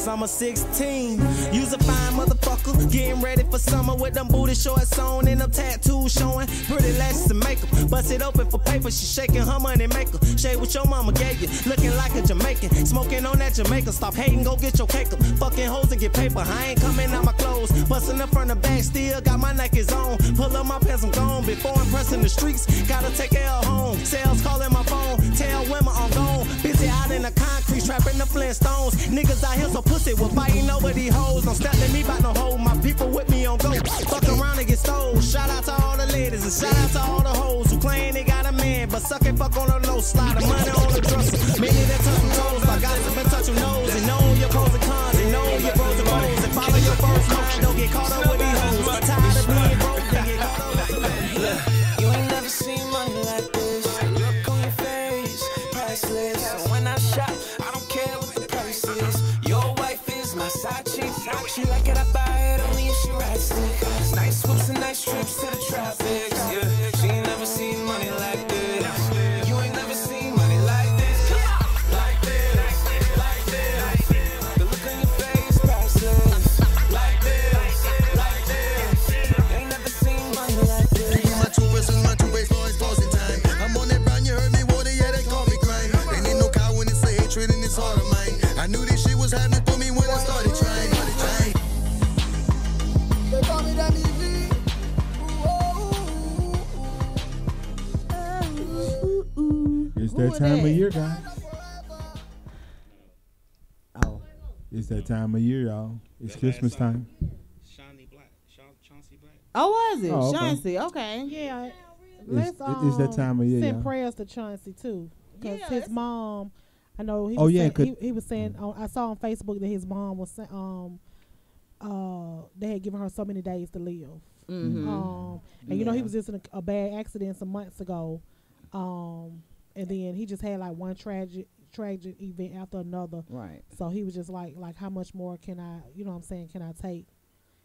summer 16. Use a fine motherfucker, getting ready for summer with them booty shorts on and them tattoos showing. Pretty lashes and makeup, bust it open for paper. She shaking her money maker. Shade what your mama gave you, looking like a Jamaican. Smoking on that Jamaica, stop hating, go get your cake up. Fucking hoes and get paper, I ain't coming out my clothes. Busting up from the back, still got my Nikes on. Pull up my pants, I'm gone. Before I'm pressing the streets, gotta take L home. Sales calling my phone, tell women I'm gone. Busy out in the concrete, trapping the Flintstones. Niggas out here so pussy, we're fighting over these hoes. Don't step to me about no hoe, my people with me on go. Fuck around and get stole. Shout out to all the ladies and shout out to all the hoes who claim they got a man, but suck and fuck on the low. Slide the money on the dresser. Many that touch some toes, like gossip and touch your nose. And know your pros and cons, and know your pros and cons. And follow your first mind, don't get caught up with these hoes. Tired of being broke, and get caught up with some. Look, you ain't never seen money like this. The look on your face, priceless. So when I shop, I don't care what the price is. Your wife is my side chick. She like it, I buy it, only if she rides slick. Nice whoops and nice trips to the tropics. Yeah, she ain't never seen money like this. You ain't never seen money like this. Like this, like this. The look on your face, priceless. Like this, like this. You ain't never seen money like this. My two persons, my two base boys, bossing time. I'm on that brand, you heard me, water, yeah, they call me crime. Ain't need no cow when it's a hatred in this heart of mine. I knew this shit was happening for me when I started trying. They call me that easy. It's that time of year, guys. Oh. It's that time of year, y'all. It's Christmas time. Chauncey Black. Oh, was it? Oh, okay. Chauncey, okay. Yeah. It's that time of year, send y'all. prayers to Chauncey too, because his mom. I know he. Oh, was yeah, saying, he was saying. I saw on Facebook that his mom was they had given her so many days to live. Mm-hmm. And you know he was just in a bad accident some months ago, and then he just had like one tragic event after another. Right. So he was just like how much more can I, you know what I'm saying, can I take?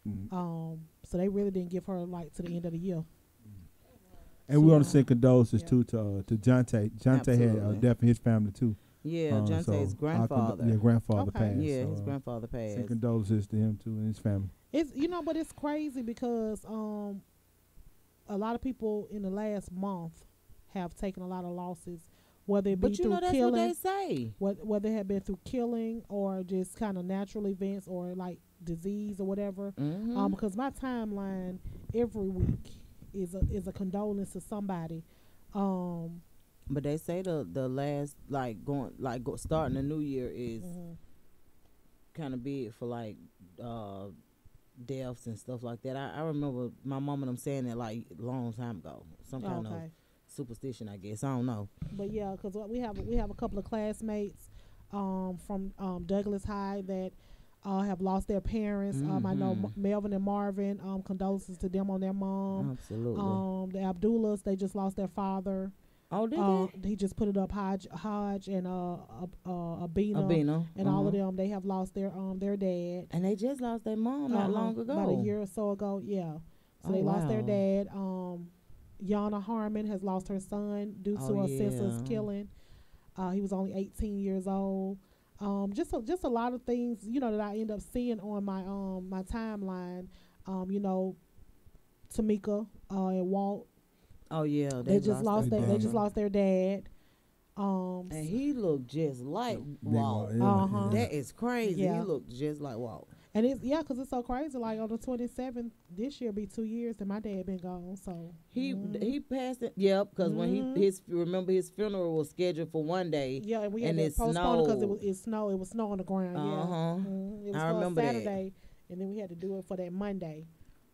Mm-hmm. So they really didn't give her like to the end of the year. And we want to send condolences too to Jonte. Jonte had Absolutely. death in his family too. Yeah, Jonte's grandfather. Grandfather passed. Yeah, so, his grandfather passed. Send condolences to him too and his family. It's but it's crazy because a lot of people in the last month have taken a lot of losses, whether it be through that's killing, what they say. whether it had been through killing or just kind of natural events or like disease or whatever. Mm-hmm. Because my timeline every week is a condolence to somebody. But they say the last starting the new year is kind of big for like deaths and stuff like that. I remember my mom and them saying that like a long time ago. Some kind of superstition, I guess. I don't know. But yeah, because we have a couple of classmates from Douglas High that have lost their parents. I know Melvin and Marvin. Condolences to them on their mom. Absolutely. The Abdullahs, they just lost their father. Oh, did they? He just put it up. Hodge and Abina and all of them. They have lost their dad. And they just lost their mom not long ago. About a year or so ago. Yeah. So they lost their dad. Yana Harmon has lost her son due to a senseless killing. He was only 18 years old. Just a lot of things, that I end up seeing on my my timeline. Tamika and Walt. Oh yeah, they just lost their dad. And he looked just like Walt. That is crazy. Yeah. He looked just like Walt. And it's because it's so crazy. Like on the 27th this year, be 2 years that my dad been gone. So he passed it. Yeah, because when his funeral was scheduled for one day. Yeah, and we had to postpone because it was snow. It was snow on the ground. Yeah, it was for Saturday, and then we had to do it for that Monday.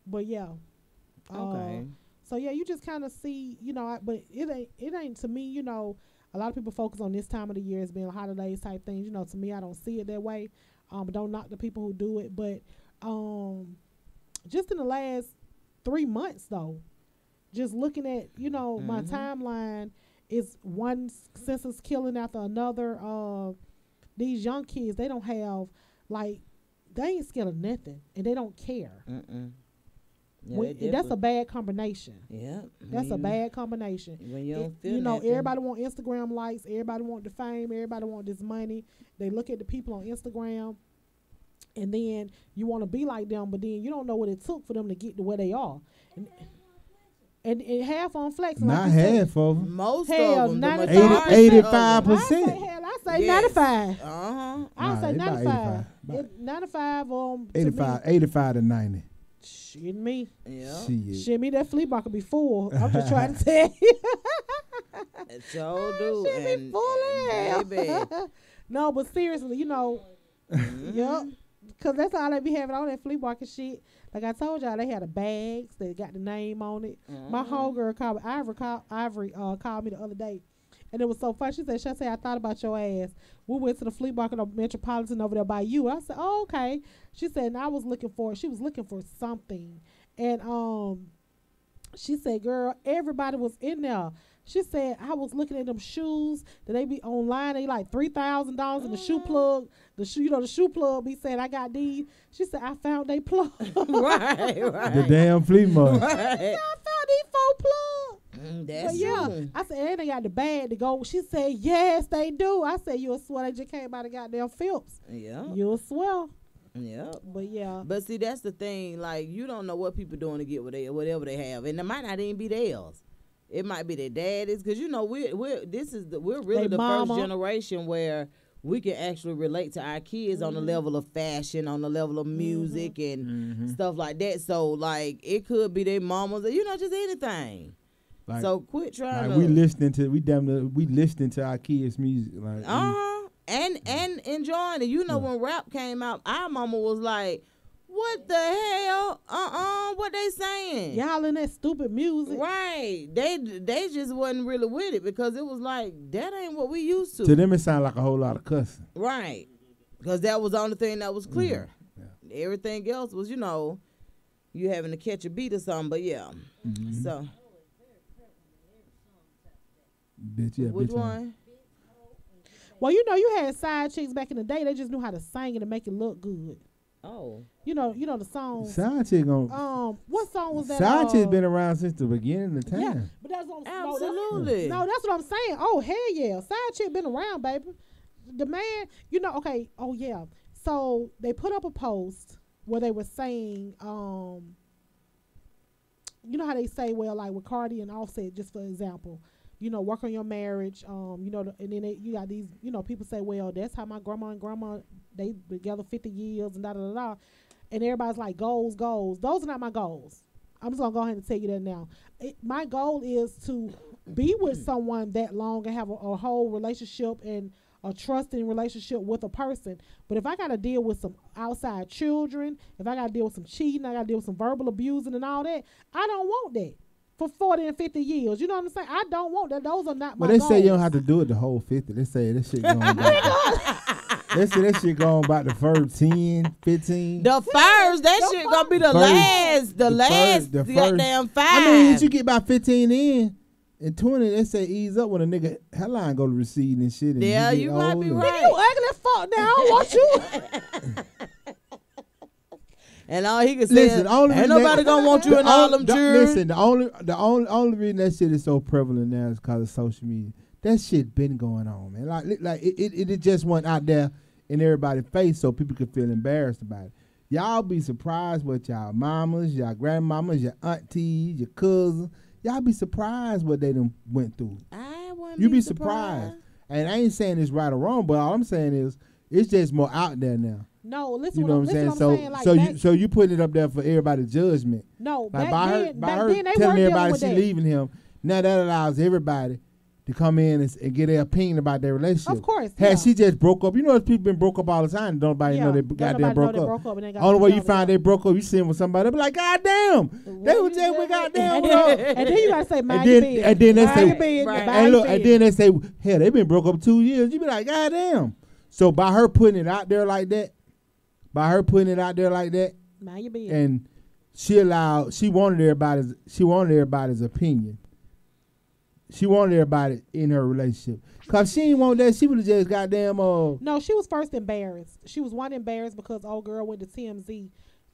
But yeah, okay. So yeah, you just kind of see, but it ain't to me, a lot of people focus on this time of the year as being holidays type things. To me, I don't see it that way. Don't knock the people who do it, but just in the last 3 months though, just looking at my timeline is one senseless killing after another. These young kids, they don't have they ain't scared of nothing and they don't care. Yeah, that's a bad combination. Yeah, that's a bad combination. When you don't feel nothing. Everybody want Instagram likes. Everybody want the fame. Everybody want this money. They look at the people on Instagram, and then you want to be like them, but then you don't know what it took for them to get to where they are. And half on flexing. Not half of them. Most hell, of them. 85%. I say 95. I say 95. 95 85 to 90. Shit me. Yeah. Shit me, that flea market be full. I'm just trying to tell you. It sure do. Shit be full baby. No, but seriously, you know, yup. Because that's all they be having on that flea market shit. Like I told y'all, they had the bags that got the name on it. My homegirl called me, Ivory called me the other day. And it was so funny. She said, Shantae, I thought about your ass. We went to the flea market on Metropolitan over there by you. I said, oh, okay. She said, and she was looking for something. And she said, girl, everybody was in there. She said, I was looking at them shoes that they be online. They like $3,000 in the shoe plug. The shoe plug be saying, I got these. She said, I found they plug. right. The damn flea market. Right. I found these 4 plugs. That's true. I said, and they got the bag to go. She said, yes, they do. I said, you'll swear they just came by the goddamn Phillips. Yeah. You'll swear. Yeah. But yeah. But see, that's the thing. Like, you don't know what people doing to get whatever they have. And it might not even be theirs. It might be their daddies. Because, you know, we're really the first generation where we can actually relate to our kids on the level of fashion, on the level of music and stuff like that. So, like, it could be their mamas or, you know, just anything. Like, so quit trying to. We listening to our kids' music. Like, and enjoying it. You know, when rap came out, our mama was like, what the hell? What they saying? Y'all in that stupid music. Right. They just wasn't really with it because it was like, that ain't what we used to. To them, it sounded like a whole lot of cussing. Right. Because that was the only thing that was clear. Yeah. Everything else was, you know, you having to catch a beat or something. But yeah. So. Which one? Well, you know, you had side chicks back in the day. They just knew how to sing it and make it look good. Oh. You know the song. Side chick on. What song was that? Side chick's been around since the beginning of time. Yeah, but that's what I'm Absolutely. No, that's what I'm saying. Oh, hell yeah. Side chick been around, baby. The man, you know, okay. Oh, yeah. So they put up a post where they were saying, you know how they say, well, like with Cardi and Offset, just for example, you know, work on your marriage, you know, and then you got these, you know, people say, well, that's how my grandma and grandma, they together 50 years and da-da-da-da. And everybody's like, goals. Those are not my goals. I'm just going to go ahead and tell you that now. My goal is to be with someone that long and have a whole relationship and a trusting relationship with a person. But if I got to deal with some outside children, if I got to deal with some cheating, I got to deal with some verbal abusing and all that, I don't want that. For 40 and 50 years. You know what I'm saying? I don't want that. Those are not my goals. But they say you don't have to do it the whole 50. They say this shit going back. They say that shit going back the first 10, 15. The first, that shit going to be the last goddamn 5. I mean, if you get about 15 in 20, they say ease up when a nigga headline go to recede and shit. And yeah, you might be right. You ugly fuck now. I don't want you. And all he can say is, ain't nobody gonna want you in all them children. Listen, the only reason that shit is so prevalent now is because of social media. That shit been going on, man. Like it just went out there in everybody's face so people could feel embarrassed about it. Y'all be surprised what y'all mamas, y'all grandmamas, your aunties, your cousins. Y'all be surprised what they done went through. You be surprised. And I ain't saying it's right or wrong, but all I'm saying is it's just more out there now. No, listen. You know what I'm saying? So you putting it up there for everybody's judgment. No, like by her telling everybody she leaving him. Now that allows everybody to come in and get their opinion about their relationship. Of course. Had she just broke up, you know, people been broke up all the time. Don't nobody know they goddamn broke up. Only way you find they broke up, you see them with somebody, they be like, God damn, they was just with goddamn. And then you gotta say, mind your business. And then they say, and then they say, hell, they been broke up 2 years. You be like, God damn. So by her putting it out there like that. Mind your business. And she wanted everybody's opinion. She wanted everybody in her relationship. Cause she didn't want that. She would have just goddamn No, she was first embarrassed. She was embarrassed because old girl went to TMZ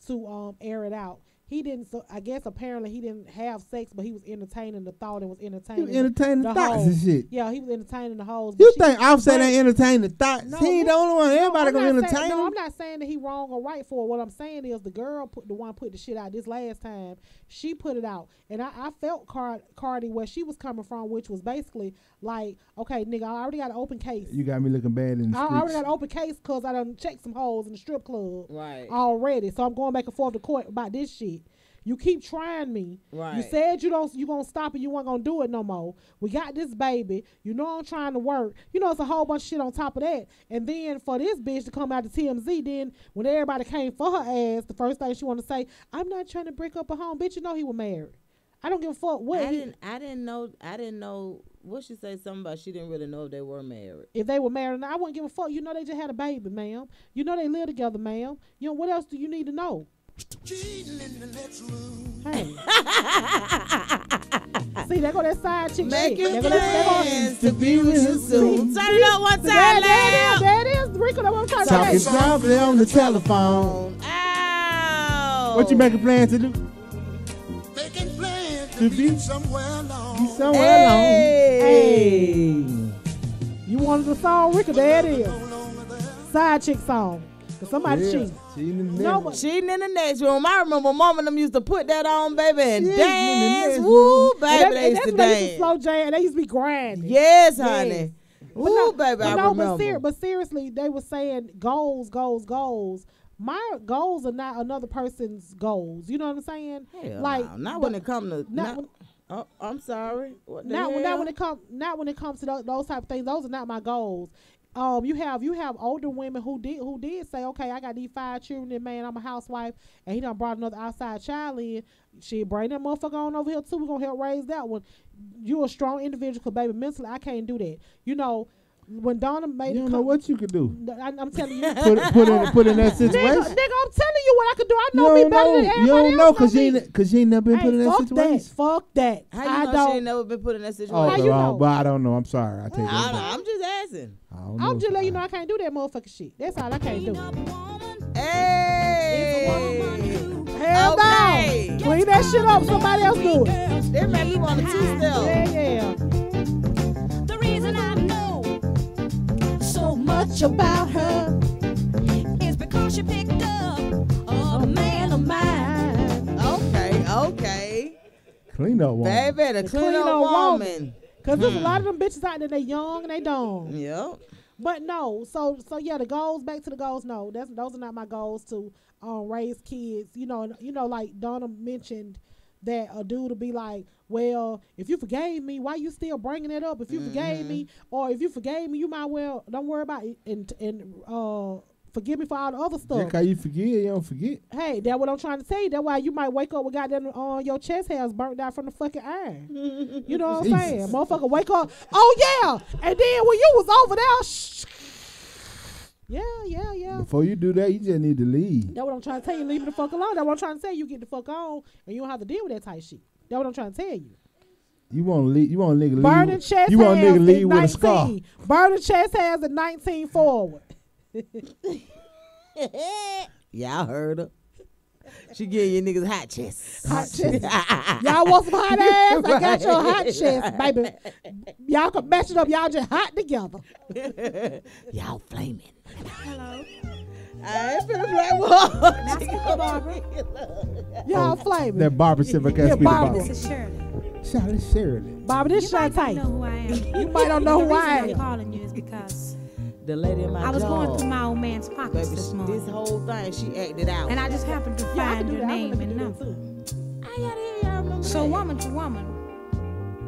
to air it out. he didn't. So I guess apparently he didn't have sex, but he was entertaining the thought and was entertaining. He was entertaining the thoughts and shit. Yeah, he was entertaining the hoes. You think Offset ain't entertaining the thoughts? No, he ain't the only one. Everybody gonna entertain him. No, I'm not saying that he wrong or right for it. What I'm saying is the girl put the shit out this last time. She put it out, and I felt Cardi where she was coming from, which was basically like, okay, nigga, I already got an open case. You got me looking bad in the streets. I already got an open case because I done checked some hoes in the strip club already. So I'm going back and forth to court about this shit. You keep trying me. Right. You said you gonna stop it. You weren't gonna do it no more. We got this baby. You know I'm trying to work. You know it's a whole bunch of shit on top of that. And then for this bitch to come out to TMZ, then when everybody came for her ass, the first thing she want to say, I'm not trying to break up a home. Bitch, you know he was married. I don't give a fuck what. I didn't know what she said something about. She didn't really know if they were married. If they were married or not, I wouldn't give a fuck. You know they just had a baby, ma'am. You know they live together, ma'am. You know what else do you need to know? Hey. See, there go that side chick. Making plans to be with you soon. Turn it up one time, That is Rico. That's what I'm trying to say. Talking softly on the telephone. Ow. What you making plans to do? Making plans To be somewhere alone. Be somewhere alone. Hey. You wanted the song, Rico? There it is. Side chick song. Somebody cheating. Cheating in the next room. I remember Mama and them used to put that on, baby, and dance. Woo, baby, they used to dance. They used to slow jam, and they used to be grinding. Yes, honey. Woo, baby, I remember. But seriously, they were saying goals. My goals are not another person's goals. You know what I'm saying? Hell like not when it comes to. Oh, I'm sorry. What the hell? Not when it comes to those type of things. Those are not my goals. You have older women who did say, okay, I got these 5 children, and man, I'm a housewife, and he done brought another outside child in. She bring that motherfucker on over here too. We're gonna help raise that one. You a strong individual, 'cause baby, mentally I can't do that. You know, when Donna made you don't know what you could do. I'm telling you, put in that situation. Nigga, I'm telling you what I could do. I know me better than everybody You don't know because you ain't never been put in that situation. Fuck that. How you know she ain't never been put in that situation? How you know? But I don't know. I'm sorry. I take it. I'm just asking. I'm just letting you know I can't do that motherfucking shit. That's all I can't do. Hey. Hell no. Clean that shit up. Somebody else do it. They make me want a 2-step. Yeah. The reason I know so much about her is because she picked up a man of mine. Okay. Clean up woman. Baby, the clean up woman. Because there's a lot of them bitches out there, they young and they dumb. Yep. But no, so yeah, the goals, back to the goals, no. Those are not my goals to raise kids. You know, like Donna mentioned that a dude will be like, well, if you forgave me, why you still bringing it up? If you forgave me, or if you forgave me, you might well, don't worry about it and forgive me for all the other stuff. Just 'cause you forget, you don't forget. Hey, that's what I'm trying to tell you. That's why you might wake up with goddamn your chest hairs burnt out from the fucking iron. You know what I'm saying? Motherfucker wake up, oh yeah, and then when you was over there, yeah. Before you do that, you just need to leave. That's what I'm trying to tell you. Leave me the fuck alone. That's what I'm trying to tell you. You get the fuck on, and you don't have to deal with that type shit. That's what I'm trying to tell you. You want to leave? You want a nigga leave? Burning chest you want a hairs nigga leave with 19. a scar? Burning chest hairs at 19 forward. Y'all heard her. She give you niggas hot chest. Y'all want some hot ass? I got your hot chest, baby. Y'all can match it up. Y'all just hot together. Y'all flaming. Hello. I ain't finna play with That's the Barbara. Y'all flaming. That Barbara said, I can't speak about. This is Shirley. Shirley. Barbara, this You might Shantae. not know who I am. You might don't know who I The reason I'm am. calling you is because the lady in my I was job. going through my old man's pockets Baby, this morning. this whole thing, she acted out. And I just happened to Yeah, I can find do your that. name I and can do number. that too. I gotta hear y'all remember So that. woman to woman,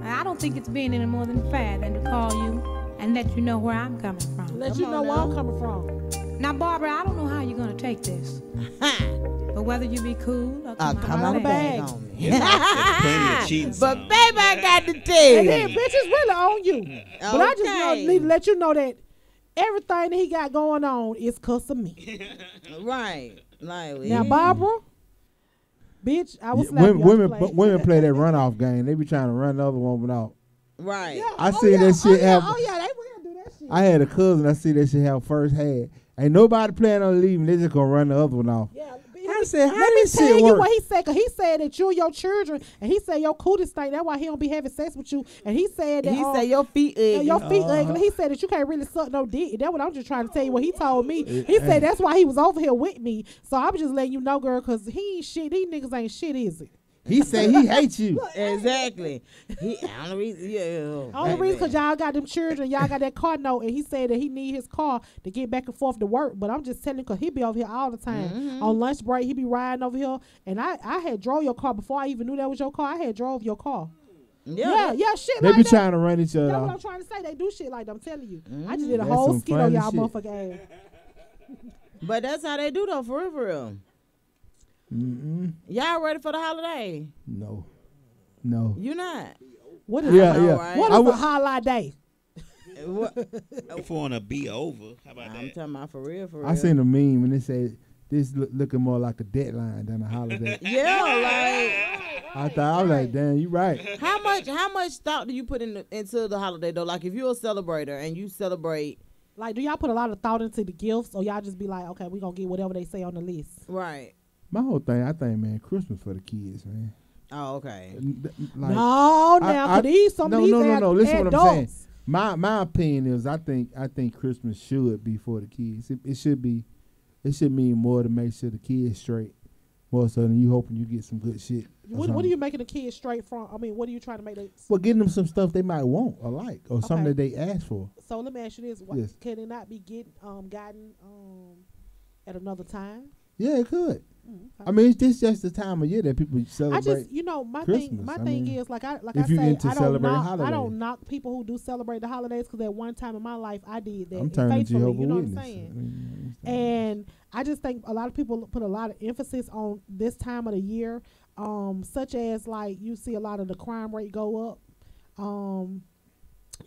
I don't think it's being any more than fair than to call you and let you know where I'm coming from. Let you know where I'm coming from. Now, Barbara, I don't know how you're going to take this. But whether you be cool or come on bag. on me. There's plenty of cheating. But baby, I got to tell And then, you. bitch, it's really on you. But I just need to let you know that everything that he got going on is because of me. Right. Like, Now, Barbara, bitch, I was slapping women play that runoff game. They be trying to run the other woman off. Right. Yeah, I seen that shit happen. Oh, yeah, they will do that shit. I had a cousin. I see that shit happen first hand. Ain't nobody planning on leaving. They just gonna run the other one off. Yeah, How said, how Let me this tell shit you work? what he said. Cause he said that you and your children, and he said your cooties stink. That's why he don't be having sex with you. And he said that He said your feet ugly. your feet ugly. He said that you can't really suck no dick. That's what I'm just trying to tell you. What he told me. He said that's why he was over here with me. So I'm just letting you know, girl, cause he ain't shit. These niggas ain't shit, is it? He said he hates you. Exactly. Only reason because y'all got them children, y'all got that car note, and he said that he need his car to get back and forth to work. But I'm just telling you, because he be over here all the time. On lunch break, he be riding over here. And I had drove your car before I even knew that was your car. I had drove your car. Yeah, shit they like that. They be trying to run each other. That's what I'm trying to say. They do shit like that. I'm telling you. I just did a whole skit on y'all motherfucking ass. But that's how they do though, for real. Y'all ready for the holiday? No. You not? What is right? What is a holiday? If you want to be over, how about that? I'm talking about for real. I seen a meme and they said this looking more like a deadline than a holiday. I was like, damn, you right. How much thought do you put into the holiday though? Like if you're a celebrator and you celebrate, like do y'all put a lot of thought into the gifts, or y'all just be like, okay, we gonna get whatever they say on the list? Right. My whole thing, I think, man, Christmas for the kids, man. Oh, okay. Like, no, now for these some of these no. Listen adults. what I'm saying. My opinion is, I think Christmas should be for the kids. It should be. It should mean more to make sure the kids straight, more so than you hoping you get some good shit. What are you making the kids straight from? I mean, what are you trying to make? Well, getting them some stuff they might want or like, or something that they ask for. So let me ask you this: can it not be gotten at another time? Yeah, it could. I mean, it's just the time of year that people celebrate. My Christmas. thing is like I don't knock people who do celebrate the holidays, because at one time in my life I did that. I'm turning Jehovah's you know Witness. What I'm saying? And I just think a lot of people put a lot of emphasis on this time of the year, such as like you see a lot of the crime rate go up.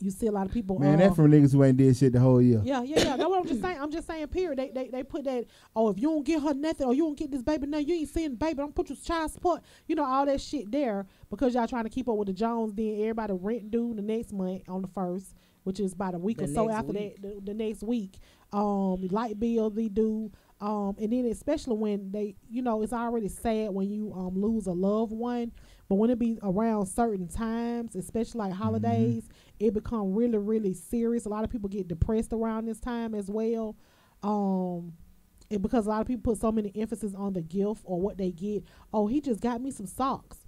You see a lot of people. Man, that from niggas who ain't did shit the whole year. Yeah. That's what I'm just saying. I'm just saying, period. They put that, if you don't get her nothing, or you don't get this baby, no, you ain't seeing the baby, don't put your child support, all that shit there, because y'all trying to keep up with the Jones. Then everybody rent due the next month on the 1st, which is about a week or so after that, the next week. Light bill they do. And then especially when they, it's already sad when you lose a loved one. But when it be around certain times, especially like holidays, it become really, really serious. A lot of people get depressed around this time as well. Because a lot of people put so many emphasis on the gift or what they get. Oh, he just got me some socks.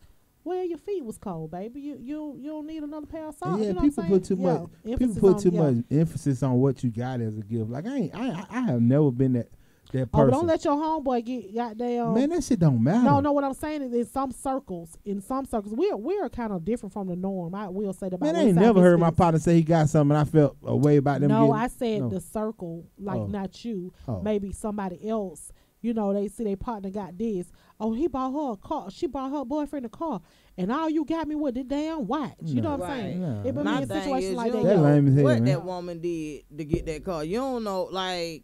Well, your feet was cold, baby. You don't need another pair of socks. Yeah, people put too much. People put too much emphasis on what you got as a gift. Like I have never been that person. Oh, but don't let your homeboy get goddamn. Man, that shit don't matter. No, what I'm saying is in some circles, we're kind of different from the norm. I will say that. Man, I ain't never heard my partner say he got something and I felt a way about them. No, I said the circle, not you. Maybe somebody else. They see their partner got this. Oh, he bought her a car. She bought her boyfriend a car. And all you got me with the damn watch. You know what I'm saying? No. It been in a situation like that. That lame as hell, man. That woman did to get that car. You don't know, like,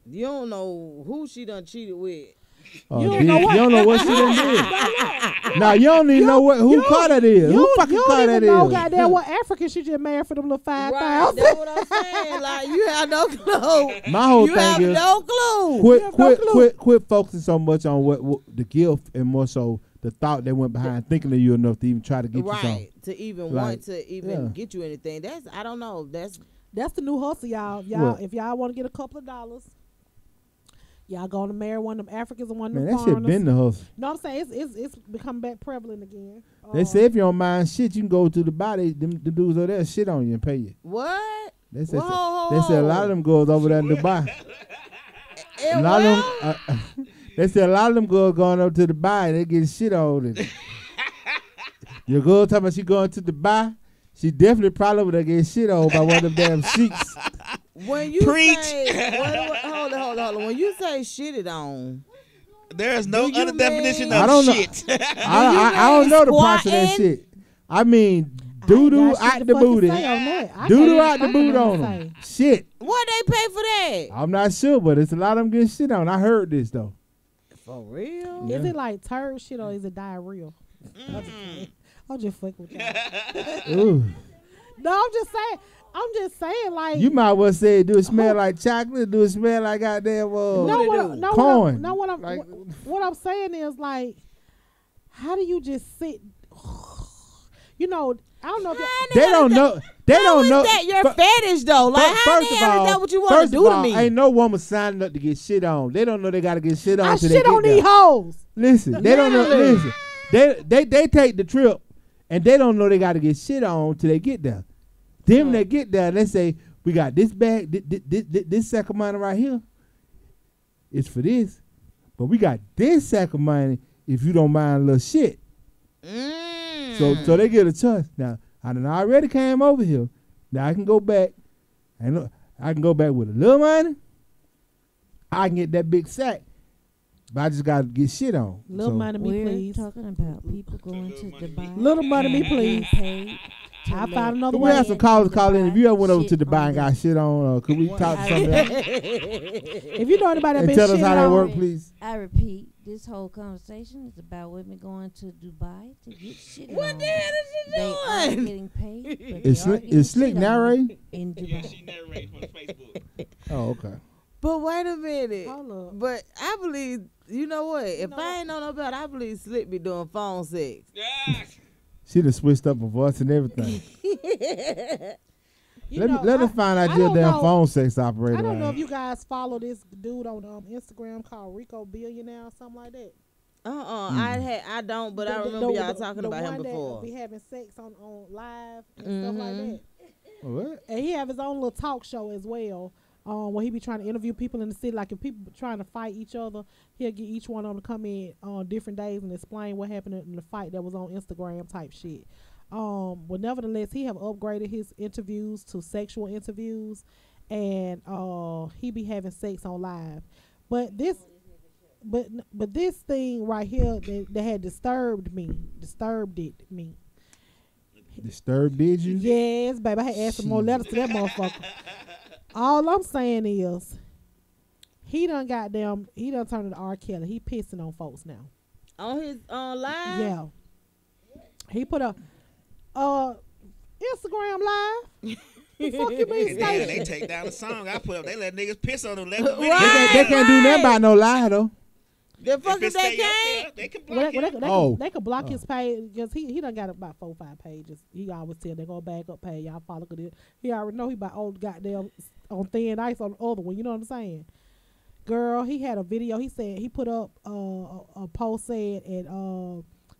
you don't know who she done cheated with. You don't know what she done did. Now, you don't even know who car that is. Who fucking car that is? You don't even know goddamn what African she just married for them little 5,000. Right, that's what I'm saying. Like, you have no clue. My whole thing is, no clue. Quit focusing so much on what the gift and more so the thought they went behind thinking of you enough to even try to get you something. Right, to even want to even get you anything. I don't know. That's the new hustle, y'all. If y'all want to get a couple of dollars, y'all going to marry one of them Africans and one of them foreigners. That shit been the hustle. No, I'm saying it's become back prevalent again. They say if you don't mind shit, you can go to the body. The dudes over there shit on you and pay you. What? They say a lot of them girls over there in Dubai. A lot of them. They say a lot of them girls going up to Dubai, they get shit on it. Your girl talking about she going to Dubai, she definitely probably would have get shit on by one of them damn sheiks. When you say, hold on. When you say shitted on, there's no other definition of shit. I don't know the parts of that shit. I mean, doo-doo out the booty. Doo-doo out the boot on them. Shit. What they pay for that? I'm not sure, but it's a lot of them getting shit on. I heard this, though. For real? Yeah. Is it like turd shit or is it diarrhea? I'm just fucking with y'all. No, I'm just saying. I'm just saying, like you might well say, do it smell like chocolate? Do it smell like goddamn corn? What I'm saying is like, how do you just sit? You know, I don't know if they don't know. They don't know that your fetish though. Like, how the hell is that what you want to do to me? Ain't no woman signing up to get shit on. They don't know they gotta get shit on. I shit on these hoes. Listen, they don't know. Listen, they take the trip, and they don't know they gotta get shit on till they get there. Then when they get there, they say, we got this bag, this sack of money right here. It's for this, but we got this sack of money if you don't mind a little shit. So they get a choice. Now, I done already came over here. Now I can go back. And I can go back with a little money. I can get that big sack. But I just got to get shit on. Little money me, please. We're talking about people going to Dubai. Little money me, please. I found another way. We have some callers call in. If you ever went over to Dubai and got shit on, could we talk to somebody else? If you know anybody that been tell us shit how that on, work, please. I repeat, this whole conversation is about women going to Dubai to get shit What on. the hell is she They are doing? getting paid. Is Slick narrating? In Dubai. Yeah, she narrates on Facebook. Oh, okay. But wait a minute. Hold up. But I believe, you know what? If I ain't know no better, I believe Slick be doing phone sex. Yeah. She done switched up her voice and everything. Let us find out your damn phone sex operator. I don't know if you guys follow this dude on Instagram called Rico Billionaire or something like that. I don't, but I remember y'all talking about him before. Be having sex on live and stuff like that. What? And he have his own little talk show as well. Where he be trying to interview people in the city. Like if people trying to fight each other, he'll get each one of them to come in on different days and explain what happened in the fight that was on Instagram type shit. But nevertheless, he have upgraded his interviews to sexual interviews, and he be having sex on live. But this thing right here that had disturbed me. Disturbed did you? Yes, baby. I had asked some more letters to that motherfucker. All I'm saying is, he done turned into R. Kelly. He pissing on folks now. On his live? Yeah. He put a Instagram live. The fuck you mean? And they take down the song I put up. They let niggas piss on them. Right. They can't do nothing about no lie though. The fuck is they can't? They can block they can block his page because he done got about 4 or 5 pages. He always tell they gonna back up page. Y'all follow it. He already know he about old goddamn on thin ice on the other one. You know what I'm saying? Girl, he had a video. He said he put up a post said at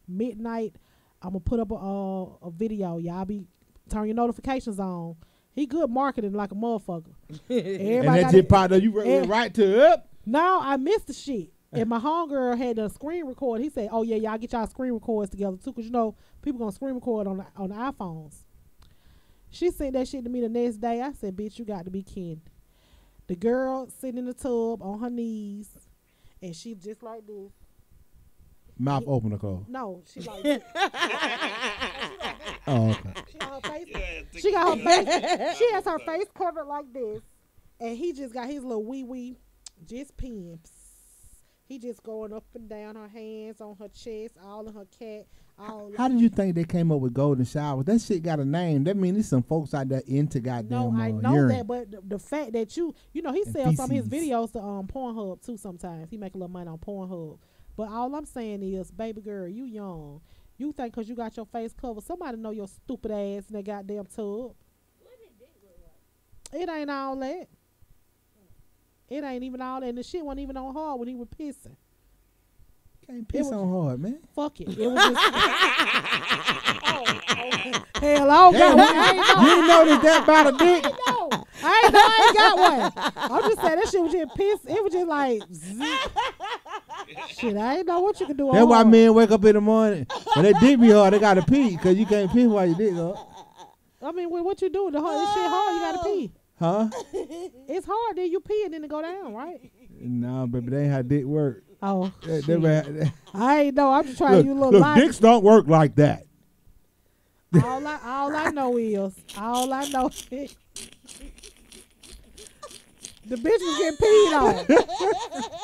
midnight. I'm gonna put up a video. Y'all be turn your notifications on. He good marketing like a motherfucker. And that just part of you right to up. No, I missed the shit. And my homegirl had a screen record. He said, "Oh yeah, y'all get y'all screen records together too, 'cause you know people gonna screen record on the iPhones." She sent that shit to me the next day. I said, "Bitch, you got to be kidding." The girl sitting in the tub on her knees, and she just like this. Mouth open or closed? No, she like this. Oh, okay. She got her face. She got her face. She has her face covered like this, and he just got his little wee just pimps. He just going up and down, her hands on her chest, all in her cat. How did you think they came up with golden showers? That shit got a name. That means there's some folks out there into goddamn No, I know urine. that, but the fact that you know, he sells some of his videos to Pornhub too sometimes. He make a little money on Pornhub. But all I'm saying is, baby girl, you young. You think 'cause you got your face covered, somebody know your stupid ass in that goddamn tub. It ain't all that. It ain't even all that. And the shit wasn't even on hard when he was pissing. Can't piss on hard, man. Fuck it. It was just. Hell, I don't got one. You ain't noticed that about a dick? I ain't got one. I'm just saying that shit was just piss. It was just like zip. Shit, I ain't know what you can do. That's why men wake up in the morning and they dick be hard. They gotta pee because you can't pee while you dick hard. I mean, what you do? This shit hard. You gotta pee. Huh? It's hard. Then you pee and then it go down, right? No, baby, that ain't how dick work. Oh, I ain't know. I'm just trying to use a little look, dicks don't work like that. All I know is the bitch was getting peed on.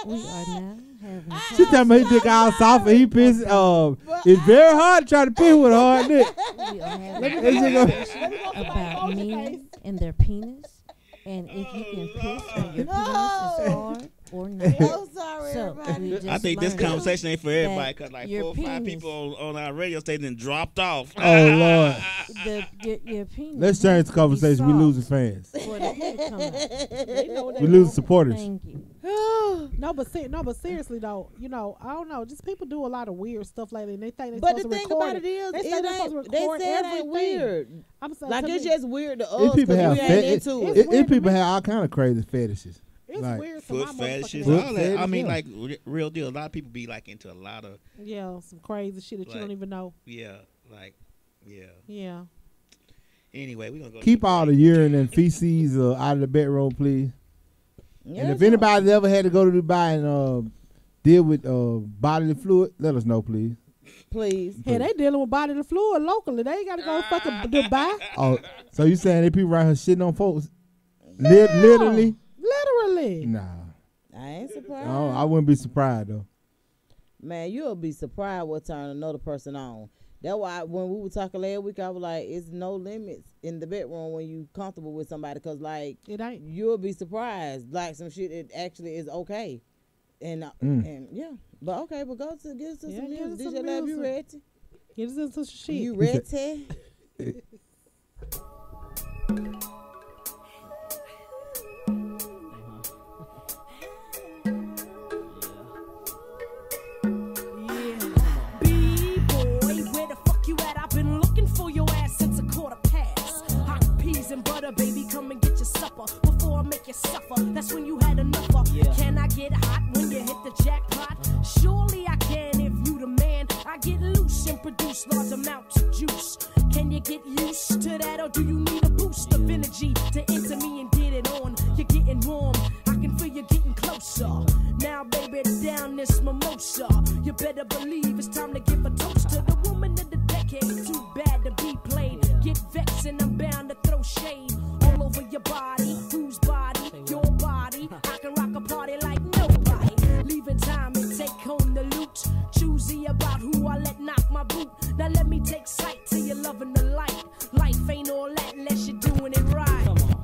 We are now having. She tell me he dick all soft and he piss. It's very hard to try to pee with a hard dick. We are having about men and their penis, and if you can piss when your penis is hard or not. I'm sorry, So everybody. I think this conversation ain't for everybody because like 4 or 5 people on our radio station dropped off. Oh Lord. Your penis. Let's change the conversation. We losing fans. We losing supporters. Thank you. No, but seriously though, you know, I don't know. Just people do a lot of weird stuff lately, and they think they're But supposed the to thing record about it is, They say it they're supposed to ain't, they record say it ain't everything. weird. I'm saying, Like to it's me, just weird to If us people because have we ain't into It's it. weird if to people me. have all kind of crazy fetishes. It's like, weird. To Foot my fetishes, motherfucking all that. I mean, yeah. like real deal. A lot of people be like into a lot of yeah, some crazy shit that you Like- don't even know. yeah. Yeah. Anyway, we gonna go keep to all the urine and feces out of the bedroom, please. Yeah, And if sure. anybody's ever had to go to Dubai and deal with bodily fluid, let us know, please. Please. Hey, they dealing with bodily fluid locally. They ain't got to go fucking Dubai. Oh, so you saying they people around here shitting on folks? Literally? Literally. Nah. I ain't surprised. Oh, I wouldn't be surprised though. Man, you'll be surprised what turn another person on. That's why when we were talking last week, I was like, it's no limits in the bedroom when you comfortable with somebody, because like It ain't. you'll be surprised, like some shit it actually is okay. And yeah, but okay, but go to get us Yeah, some get us music. some DJ Lab, you music. ready? Get us into some shit. You ready? B-boy, where the fuck you at? I've been looking for your ass since a quarter past. Hot peas and butter, baby, come and get your supper before I make you suffer. That's when you had enough of. Can I get hot when you hit the jackpot? Surely I can if you the man. I get loose and produce large amounts of juice. Can you get used to that, or do you need a boost of energy to enter me and get it on? You're getting warm, I can feel you getting closer. Now, baby, down this mimosa. You better believe it's time to give a toast to the woman of the decade. Too bad to be played. Get vexed and I'm bound to throw shade all over your body. Whose body? Your body. I can rock a party like nobody. Leaving time and take home the loot. Choosy about who I let knock my boot. Now let me take sight till you're loving the light. Life ain't all that unless you're doing it right. Come on.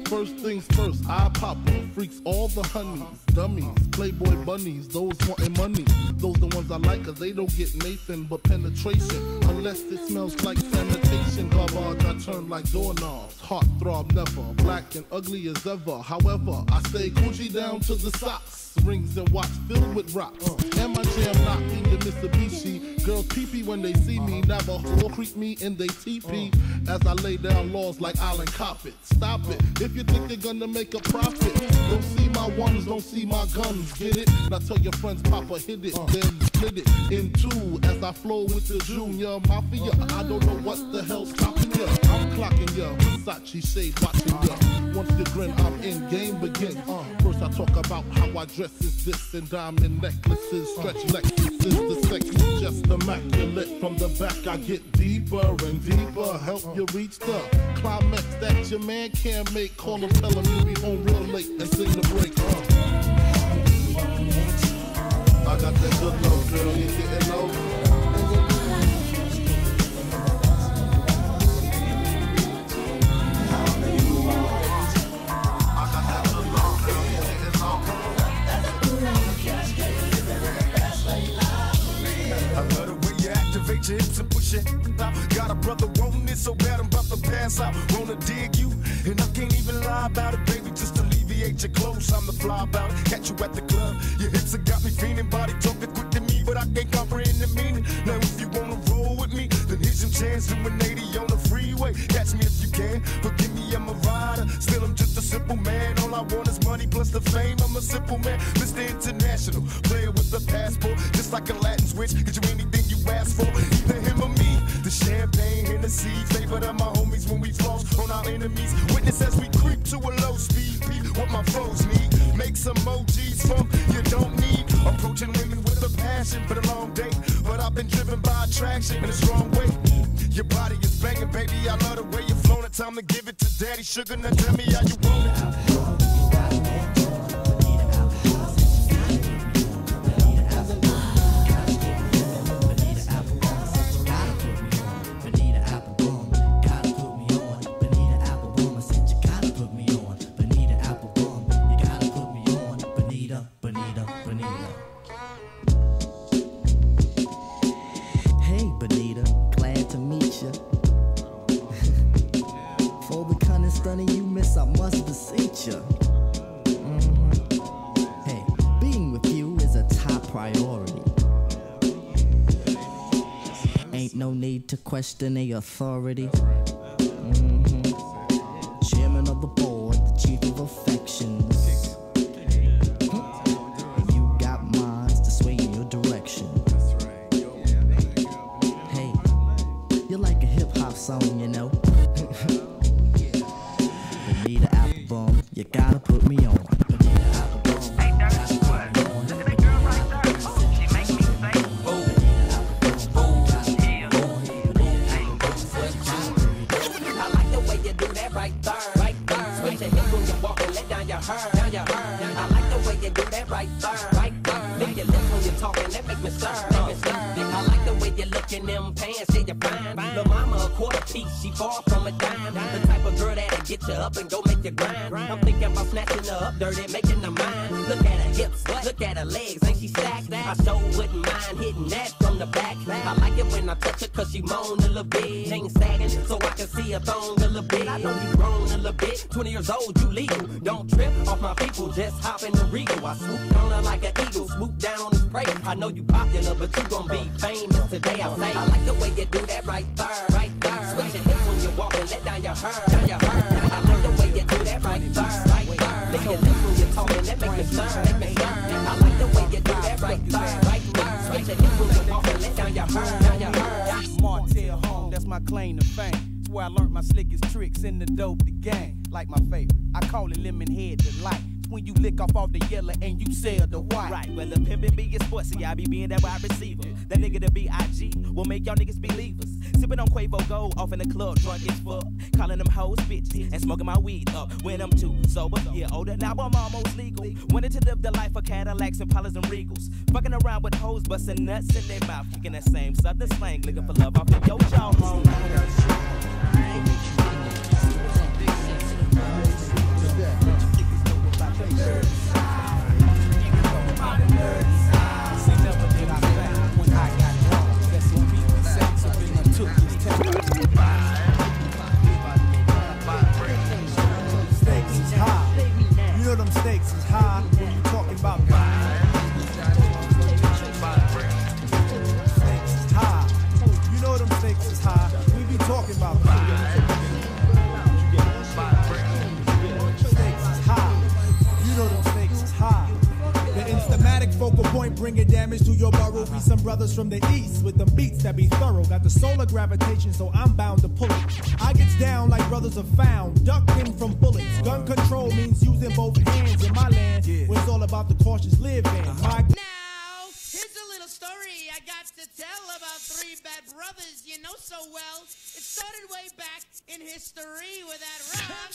First things first, I pop 'em. Freaks all the honeys, dummies, playboy bunnies, those wanting money. Those the ones I like, cause they don't get Nathan but penetration. Unless it smells like sanitation. Garbage, I turn like doorknobs. Heart throb never, black and ugly as ever. However, I stay Gucci down to the socks. Rings and watch filled with rocks. And my jam knocking the Mitsubishi. Girls pee-pee when they see me. Navajo creep me in they teepee. As I lay down laws like Island Coppet. Stop it, if you think they're gonna make a profit. Don't see my ones, don't see my guns. Get it? Now tell your friends Papa hit it. Then split it in two as I flow with the Junior Mafia. I don't know what the hell's stopping ya. I'm clocking ya. Versace shade watching ya. Once you grin, I'm in, game begins. First I talk about how I dress is this, and diamond necklaces, stretch Lexuses, the sex is just immaculate. From the back I get deeper and deeper, help you reach the climax that your man can't make. Call him, tell him you be home real late and sing the break. I got that good love, girl, you getting low. Your hips and push it out. Got a brother wanting it so bad I'm about to pass out. Wanna dig you, and I can't even lie about it, baby. Just alleviate your clothes, I'm the fly about it. Catch you at the club, your hips have got me feeling. Body talking quick to me, but I can't comprehend the meaning. Now if you wanna roll with me, then here's your chance. Doing 80 on the freeway. Catch me if you can. Forgive me, I'm a rider. Still I'm just a simple man. All I want is money plus the fame. I'm I'm a simple man, Mr. International. Player with a passport, just like a Latin switch. Get you anything you ask for, either him or me. The champagne, Hennessy, favorite of my homies when we floss on our enemies. Witness as we creep to a low speed, beat what my foes need. Make some emojis from you don't need. Approaching women with a passion for the long day, but I've been driven by attraction in a strong way. Your body is banging, baby, I love the way you're flowing. Time to give it to daddy sugar, now tell me how you want it. I must beseech you. Hey, being with you is a top priority. Ain't no need to question the authority. Chairman of the board, the chief of affections. You got minds to sway in your direction. Hey, you're like a hip-hop song, you know. Need an apple bum, you gotta put me on. Hey, Dirty, what? Look at that girl right there. She make me say, oh, I like the way you do that right there, right there. Switch your hips when you walk and let down your hair, down your hair. I like the way you do that right there, right there. Lick your lips when you're talking, that make me stir, make me stir. I like the way you look in them pants, say you're fine. The mama a quarter piece, she far from a dime. The type of girl that'll get you up and go make you grind. I'm thinking about snatching her up dirty, making her mine. Look at her hips, look at her legs, ain't she stacked? I sure wouldn't mind hitting that from the back. I like it when I touch her cause she moan a little bit. Chain sagging so I can see her thong a little bit. I know you grown a little bit, 20 years old, you legal. Don't trip off my people, just hop in the Regal. I swoop on her like an eagle, swoop down on his prey. I know you popular, but you gon' be famous today, I say. I like the way you do that right there, right there. Switch your hips when you walk and let down your hair, down your hair. I like the way you do that right there, right there. Lick your lips when you're talking, that make me stir, make me stir. I like the way you do that right there, right there. Switch your hips when you walk and let down your hair, down your hair. Martell home, that's my claim to fame. It's where I learned my slickest tricks in the dope the game. Like my favorite, I call it lemon head delight. When you lick off all the yellow and you sell the white. Right, well the pimpin' be is sportsy, I be being that wide receiver. That nigga the B.I.G. will make y'all niggas believers. Sippin' on Quavo Gold, off in the club, drunk as fuck. Calling them hoes bitches and smoking my weed up. When I'm too sober, yeah, older, now I'm almost legal. Wanted to live the life of Cadillacs and Pollers and Regals. Fucking around with hoes, bustin' nuts in their mouth. Kicking that same southern slang, looking for love off of your jaw home. Stakes is high. You know them stakes is high when you talking about God. Stakes is high. You know them stakes is high. We be talking about God. Stakes is high. You know them stakes is high. The instamatic focal point bringing damage to your burrow. Be some brothers from the east with them beats that be thorough. Got the solar gravitation, so I'm bound to pull it. I gets down like brothers are found, ducking from bullets. Gun control means using both hands in my land, where it's all about the cautious living. Now, here's a little story I got to tell about three bad brothers you know so well. It started way back in history with that Rob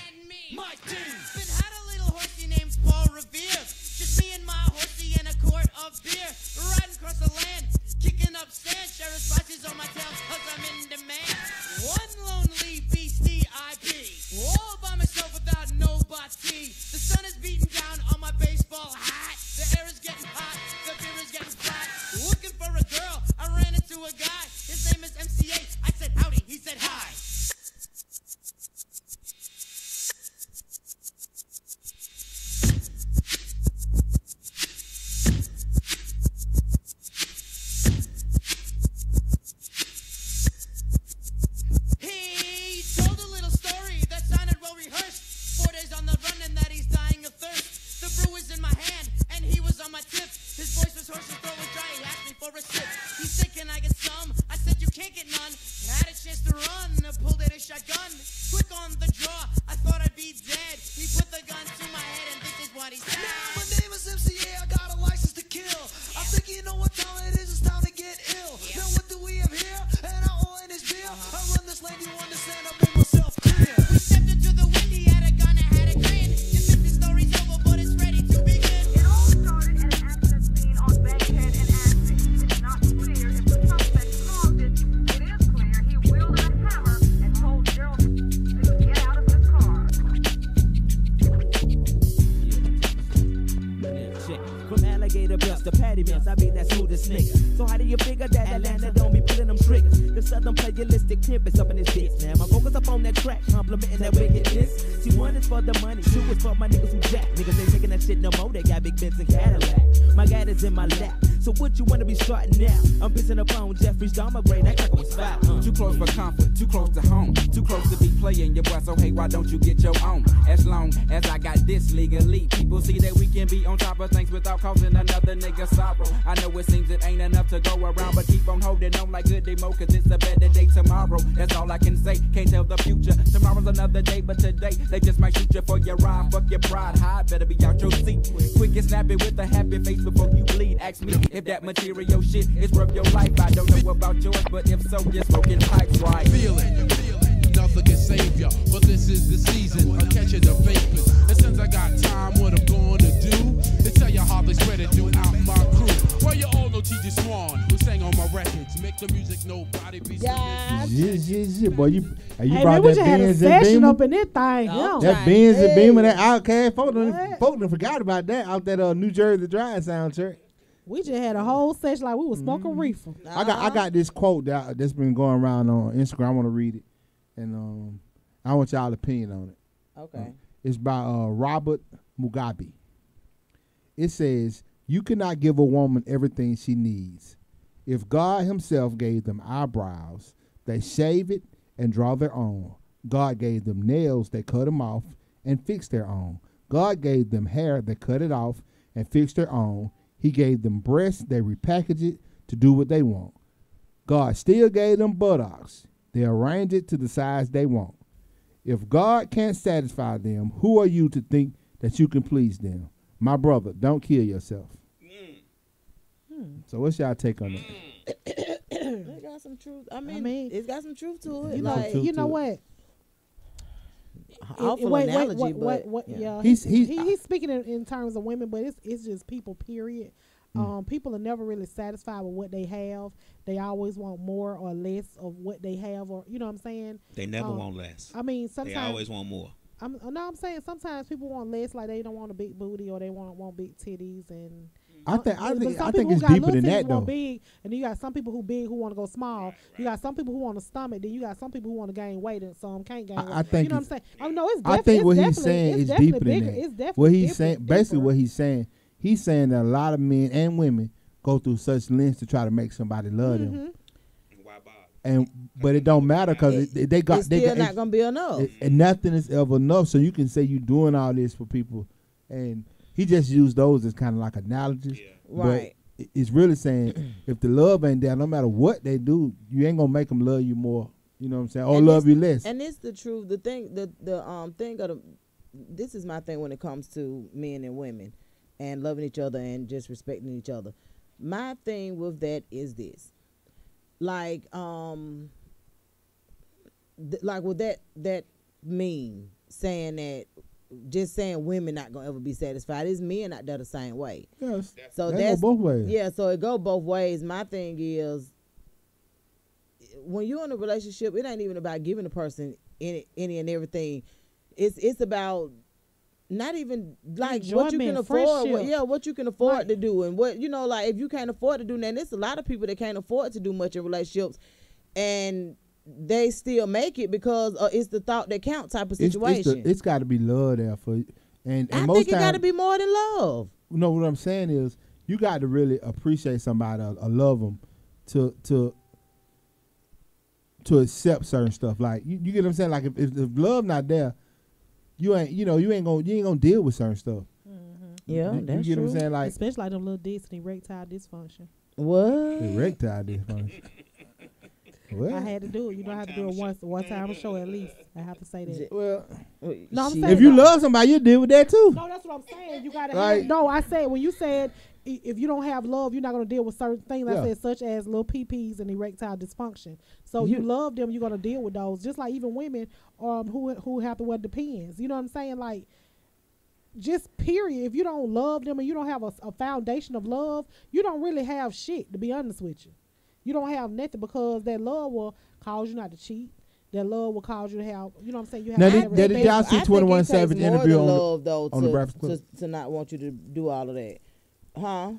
and me. Mike D. Been had a little horsey named Paul Revere. Just me and my horsey in a quart of beer. Riding across the land, kicking up sand. Sheriff's spices on my tail cause I'm in demand. One lonely beastie I be. All by myself without nobody. The sun is beating down on my baseball hat. The air is getting hot, the beer is getting flat. Looking for a girl, I ran into a guy. His name is MCA. I said howdy, he said hi. chick. From alligator bills to patty mills, I be that smoothest nigga. So how do you figure that Atlanta don't be pulling them triggers? The southern plagiaristic pimp is up in his bitch. Now my focus up on that track, complimenting that wickedness. See, one is for the money, two is for my niggas who jack. Niggas ain't taking that shit no more, they got big Benz and Cadillac. My gat is in my lap. So what you wanna be starting now? I'm pissing up on Jeffrey's Dahmer brain, that cracker was fat. Too close for comfort, too close to home, too close to be playing your boy. So hey, why don't you get your own? As long as I got this legally, people see that we can be on top of things without causing another nigga sorrow. I know it seems it ain't enough to go around, but keep on holding on like good day mo, cause it's a better day tomorrow. That's all I can say, can't tell the future. Tomorrow's another day, but today they just might shoot you for your ride. Fuck your pride, high, better be out your seat. Quick and snappy with a happy face before you bleed. Ask me if that material shit is worth your life. I don't know about yours, but if so, you're smoking pipes right. Feel it, nothing can save ya, but this is the season of catching the vapors. And since I got time, what I'm gonna do is tell you how they spread it throughout my crew. Well, you all know T.J. Swan, who sang on my records. Make the music nobody be Yeah, boy, you Hey, brought man, we that just had a Benz and session Beamer. up in this thing. That Benz and Beamer, that Outkast, folk done forgot about that out that New Jersey Drive soundtrack. We just had a whole session like we was smoking reefer. I got this quote that's been going around on Instagram. I want to read it, and I want y'all opinion on it. Okay. It's by Robert Mugabe. It says, "You cannot give a woman everything she needs. If God himself gave them eyebrows, they shave it and draw their own. God gave them nails, they cut them off and fix their own. God gave them hair, they cut it off and fix their own. He gave them breasts, they repackage it to do what they want. God still gave them buttocks. They arrange it to the size they want. If God can't satisfy them, who are you to think that you can please them? My brother, don't kill yourself." So what's y'all take on that? It got some truth. I mean, it's got some truth to it. You know what? Awful analogy, but yeah. He's speaking in terms of women, but it's just people. Period. People are never really satisfied with what they have. They always want more or less of what they have, or you know what I'm saying. They never want less. I mean, sometimes they always want more. I'm saying sometimes people want less, like they don't want a big booty or they want big titties and. I think it's deeper than that though. Big, and then you got some people who big who want to go small. You got some people who want a stomach. Then you got some people who want to gain weight, and some can't gain weight. I think you know what I'm saying. Oh no, it's. I think what he's saying is deeper than that. It's definitely what he's saying, basically, what he's saying that a lot of men and women go through such lengths to try to make somebody love them. But it don't matter because they got. It's still not gonna be enough. And nothing is ever enough. So you can say you're doing all this for people, and he just used those as kind of like analogies. Yeah. Right. But it's really saying if the love ain't there, no matter what they do, you ain't gonna make them love you more. You know what I'm saying? Or love you less. And it's the truth. The thing of this is my thing when it comes to men and women and loving each other and just respecting each other. My thing with that is this. Like with that meme saying that, just saying women not gonna ever be satisfied. It's men not there the same way. Yes. So that's go both ways. Yeah, so it go both ways. My thing is, when you're in a relationship, it ain't even about giving the person any and everything. It's about not even like what you can afford. What you can afford to do, and what like if you can't afford to do that. There's a lot of people that can't afford to do much in relationships, and they still make it because it's the thought that counts type of situation. It's got to be love there for you. And I most think it got to be more than love. No, what I'm saying is you got to really appreciate somebody or love them to accept certain stuff. Like you get what I'm saying? Like if love not there, you ain't gonna deal with certain stuff. Mm-hmm. Yeah, that's you get true. what I'm saying? Like especially like them little dicks and erectile dysfunction. What? Erectile dysfunction. What? I had to do it. I have to do it one time a show at least. I have to say that. Well, no, I'm saying if you love somebody, you deal with that too. No, that's what I'm saying. You gotta have. No, I said when you said if you don't have love, you're not gonna deal with certain things. I said such as little PPs and erectile dysfunction. So you love them, you're gonna deal with those. Just like even women who have to wear Depends. You know what I'm saying? Like. Just period. If you don't love them and you don't have a foundation of love, you don't really have shit, to be honest with you. You don't have nothing because that love will cause you not to cheat. That love will cause you to have, you know what I'm saying? You have now, did y'all see 21 Savage interview on the Breakfast Club? To not want you to do all of that. Huh?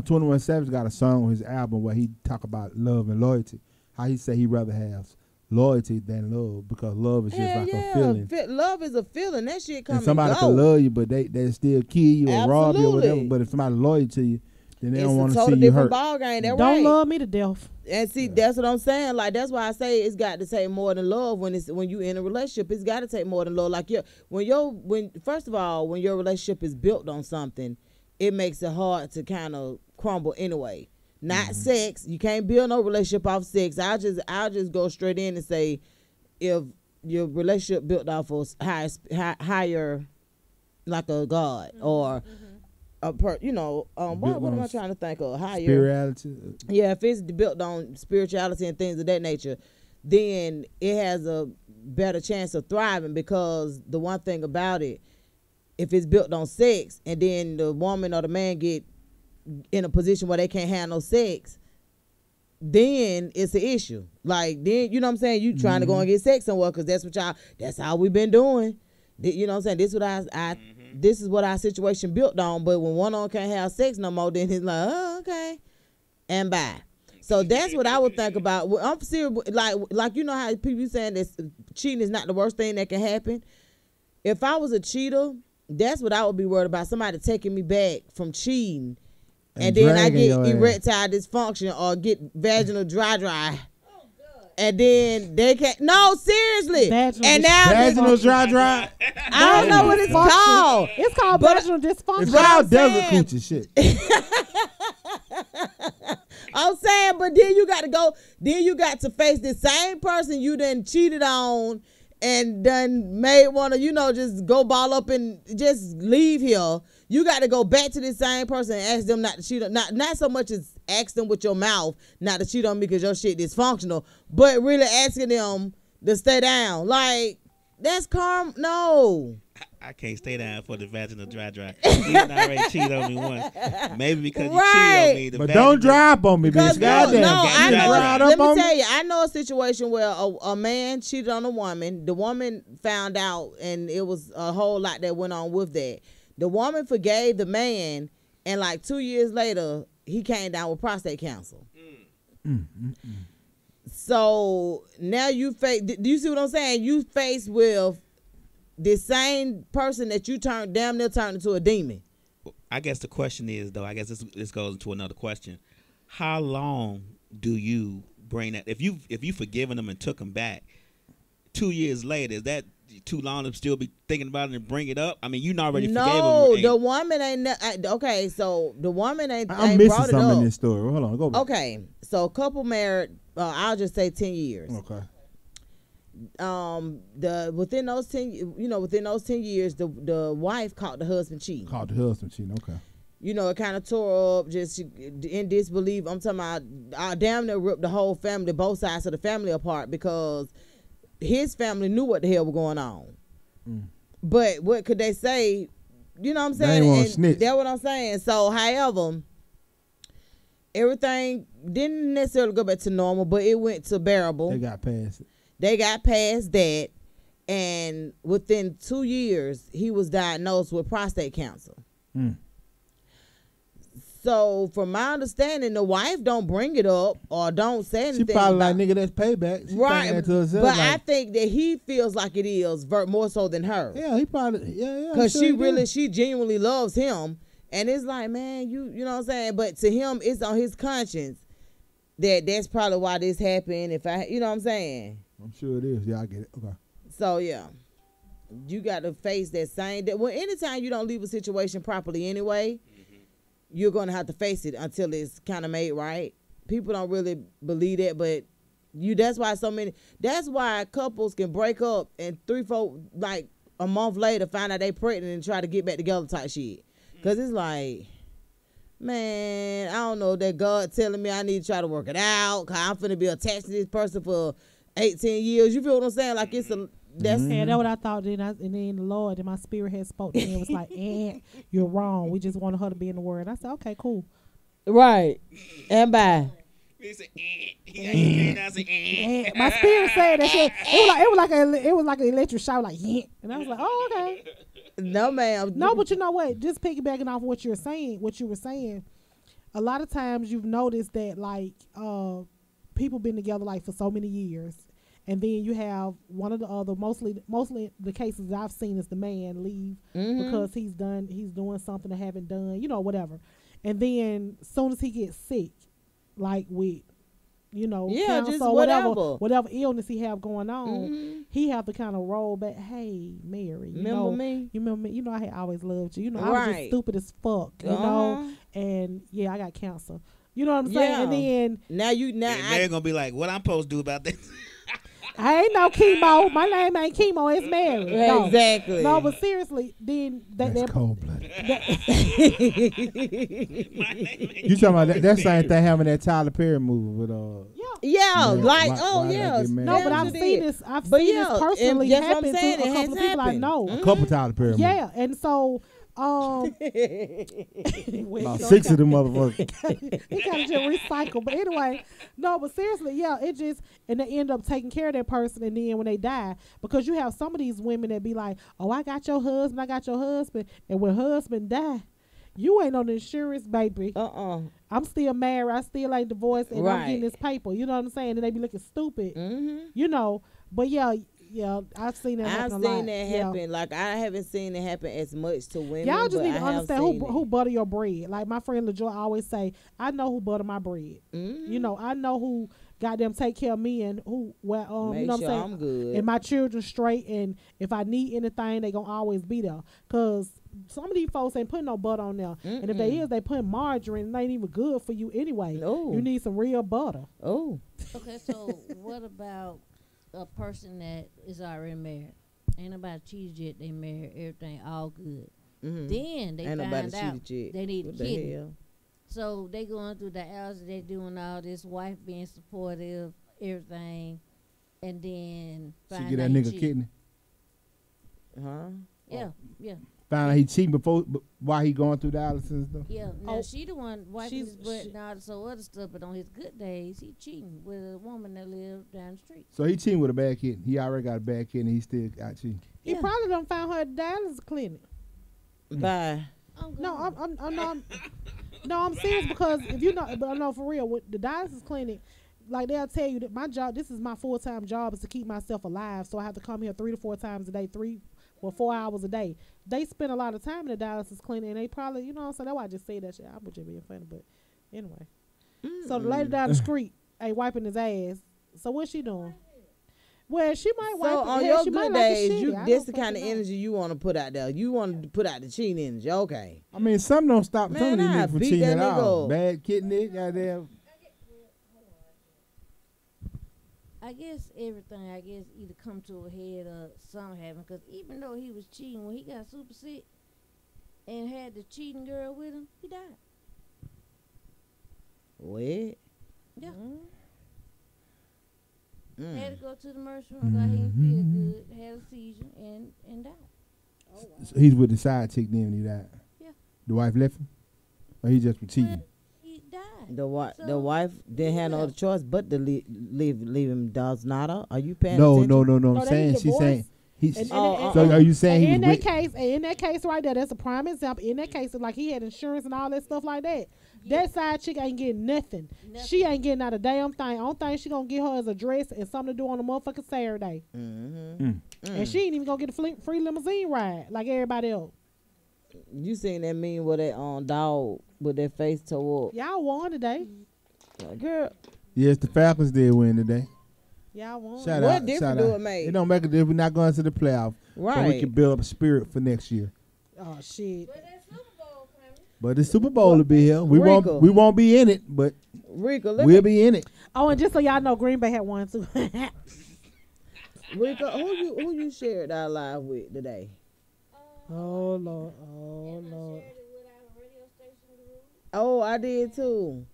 21 Savage got a song on his album where he talk about love and loyalty. How he say he rather have loyalty than love because love is just Hell like yeah. a feeling. Love is a feeling. That shit come And somebody and go. can love you, but they still kill you or rob you or whatever. Absolutely. But if somebody loyal to you, then they It's don't want a to total see you different hurt. ball game. That Don't right. love me to death. And see, that's what I'm saying. Like that's why I say it's got to take more than love when you in a relationship. It's got to take more than love. Like first of all, when your relationship is built on something, it makes it hard to kind of crumble anyway. Not sex. You can't build no relationship off sex. I'll just go straight in and say, if your relationship built off of higher, like a God or what am I trying to think of? Higher Spirituality. Yeah, if it's built on spirituality and things of that nature, then it has a better chance of thriving because the one thing about it, if it's built on sex and then the woman or the man get in a position where they can't have no sex, then it's an issue. Like then, you know what I'm saying? You trying to go and get sex somewhere because that's how we've been doing. You know what I'm saying? This is what our situation built on. But when one on can't have sex no more, then it's like, oh, okay, and bye. So that's what I would think about. I'm serious. Like you know how people saying that cheating is not the worst thing that can happen. If I was a cheater, that's what I would be worried about. Somebody taking me back from cheating. And then I get erectile dysfunction or get vaginal dry. And then they can't. No, seriously. Vaginal dry. I don't know what it's called. It's called vaginal dysfunction. It's called desert coochie shit. I'm saying, but then you got to go. Then you got to face the same person you done cheated on and done made want to, just go ball up and just leave here. You got to go back to the same person and ask them not to cheat on. Not so much as ask them with your mouth not to cheat on me because your shit dysfunctional, but really asking them to stay down. Like, that's karma. No. I can't stay down for the vaginal dry. You done already cheated on me once. Maybe because you cheated on me. But don't dry up on me, bitch. Goddamn. Let me tell you, I know a situation where a man cheated on a woman. The woman found out, and it was a whole lot that went on with that. The woman forgave the man, and like 2 years later, he came down with prostate cancer. So now you face. Do you see what I'm saying? You faced with the same person that you damn near turned into a demon. I guess the question is, though, I guess this goes into another question. How long do you bring that? If you forgiven them and took them back 2 years later, is that too long to still be thinking about it and bring it up? I mean, you already forgave them. No, the woman ain't. Okay, so the woman ain't brought it up. I'm missing something in this story. Hold on, go back. Okay, so a couple married, I'll just say 10 years. Okay. Within those 10 years, the wife caught the husband cheating. Okay. It kind of tore up, just in disbelief. I'm talking about, I damn near ripped the whole family, both sides of the family apart because his family knew what the hell was going on. But what could they say? You know what I'm saying? They ain't want to snitch. That's what I'm saying. So, however, everything didn't necessarily go back to normal, but it went to bearable. They got past it. They got past that, and within 2 years, he was diagnosed with prostate cancer. So, from my understanding, the wife don't bring it up or don't say anything. She probably like, nigga, that's payback. She right, that to herself, but I think that he feels like it is more so than her. Yeah, he probably, because she genuinely loves him, and it's like, man, you know what I'm saying. But to him, it's on his conscience that's probably why this happened. You know what I'm saying. I'm sure it is. Yeah, I get it. Okay. So yeah, you got to face that same. Well, anytime you don't leave a situation properly anyway, you're gonna have to face it until it's kind of made right. People don't really believe that, but that's why couples can break up and 3-4 like a month later find out they pregnant and try to get back together type shit. Cause it's like, man, I don't know, that God telling me I need to try to work it out. Cause I'm finna be attached to this person for 18 years. You feel what I'm saying? Like it's a. That's what I thought. And then the Lord and my spirit had spoke to me. It was like, you're wrong. We just wanted her to be in the Word. I said, okay, cool. Right. And bye. He said, he came down and said, My spirit said that shit. It was like an electric shock, like, and I was like, oh, okay. No, ma'am. No, but you know what? Just piggybacking off what you were saying, a lot of times you've noticed that, like, people been together, like, for so many years. And then you have one of the other, mostly the cases that I've seen is the man leave because he's doing something they haven't done, you know, whatever. And then as soon as he gets sick, like with, you know, cancer, just whatever illness he have going on, he have to kind of roll back. Hey, Mary, you remember me? You know, I had always loved you. You know, I was just stupid as fuck, you know. And yeah, I got cancer. You know what I'm saying? And then now Mary gonna be like, what I'm supposed to do about this? I ain't no chemo. My name ain't chemo. It's Mary. No. Exactly. No, but seriously, then that's cold-blooded. You talking about that same thing having that Tyler Perry movie with No, but I've seen this. I've seen this personally happen to a couple of people I know. A couple Tyler Perry movies. Yeah, and so. About 6 of them motherfuckers. He kind of just recycle. But anyway, no, but seriously, yeah, it just, and they end up taking care of that person, and then when they die, because you have some of these women that be like, oh, I got your husband, and when husband die, you ain't on the insurance, baby. I'm still married, I still ain't divorced, and I'm getting this paper. You know what I'm saying? And they be looking stupid. You know, but yeah, I've seen that happen a lot. I've seen that happen. Like, I haven't seen it happen as much to women. Y'all just need to understand who butter your bread. Like my friend LaJoy always say, I know who butter my bread. You know, I know who goddamn take care of me and who, you know what I'm saying? I'm good. And my children straight, and if I need anything, they gonna always be there. Cause some of these folks ain't putting no butter on there. And if they is, they putting margarine, and they ain't even good for you anyway. You need some real butter. Okay, so what about a person that is already married? Ain't nobody cheated yet. They married, everything all good. Then they find out they need a kid. So they going through the hours, they doing all this, wife being supportive, everything, and then find out she get that nigga kidney. Yeah. Found out he cheating while he going through dialysis and stuff. Yeah, now she the one wiping his butt and all this other stuff, but on his good days, he cheating with a woman that lives down the street. So he cheating with a bad kidney. He already got a bad kidney. He still got cheating. He probably done found her at the dialysis clinic. Bye. I'm serious, because if you know, but I know for real, with the dialysis clinic, like they'll tell you that my job, this is my full-time job, is to keep myself alive. So I have to come here 3 to 4 times a day, 4 hours a day. They spend a lot of time in the dialysis clinic, and they probably, you know what I'm saying? That's why I just say that shit. I'm just being funny, but anyway. So the lady down the street ain't wiping his ass. So what's she doing? Well, she might wipe. So on your good days, that's the kind of energy you want to put out there. You want to put out the cheating energy, okay? I mean, some don't stop some of these niggas from cheating at all. Bad kidney, goddamn. I guess everything, either come to a head or something happened. Because even though he was cheating, when he got super sick and had the cheating girl with him, he died. What? Yeah. Had to go to the emergency room, got him feel good, had a seizure, and died. Oh, wow. So he's with the side chick then when he died? Yeah. The wife left him? Or he just was cheating? He died. The wife didn't have no other choice but to leave him. Does not? Are you paying attention? No. I'm saying she's saying so are you saying in that case right there, that's a prime example. In that case, like he had insurance and all that stuff like that. That side chick ain't getting nothing. She ain't getting out a damn thing. Only thing she gonna get her is a dress and something to do on a motherfucking Saturday. And she ain't even gonna get a free limousine ride like everybody else. You seen that meme with that dog with that face toward? Y'all won today. Girl. Yes, the Falcons did win today. Y'all won. What difference do it make? It don't make a difference. We're not going to the playoff. Right. But we can build up a spirit for next year. Oh shit. But the Super Bowl will be here. We won't be in it, but we'll be in it. Oh, and just so y'all know, Green Bay had one too. Rika, who you shared our live with today? Oh Lord. Oh, I did too.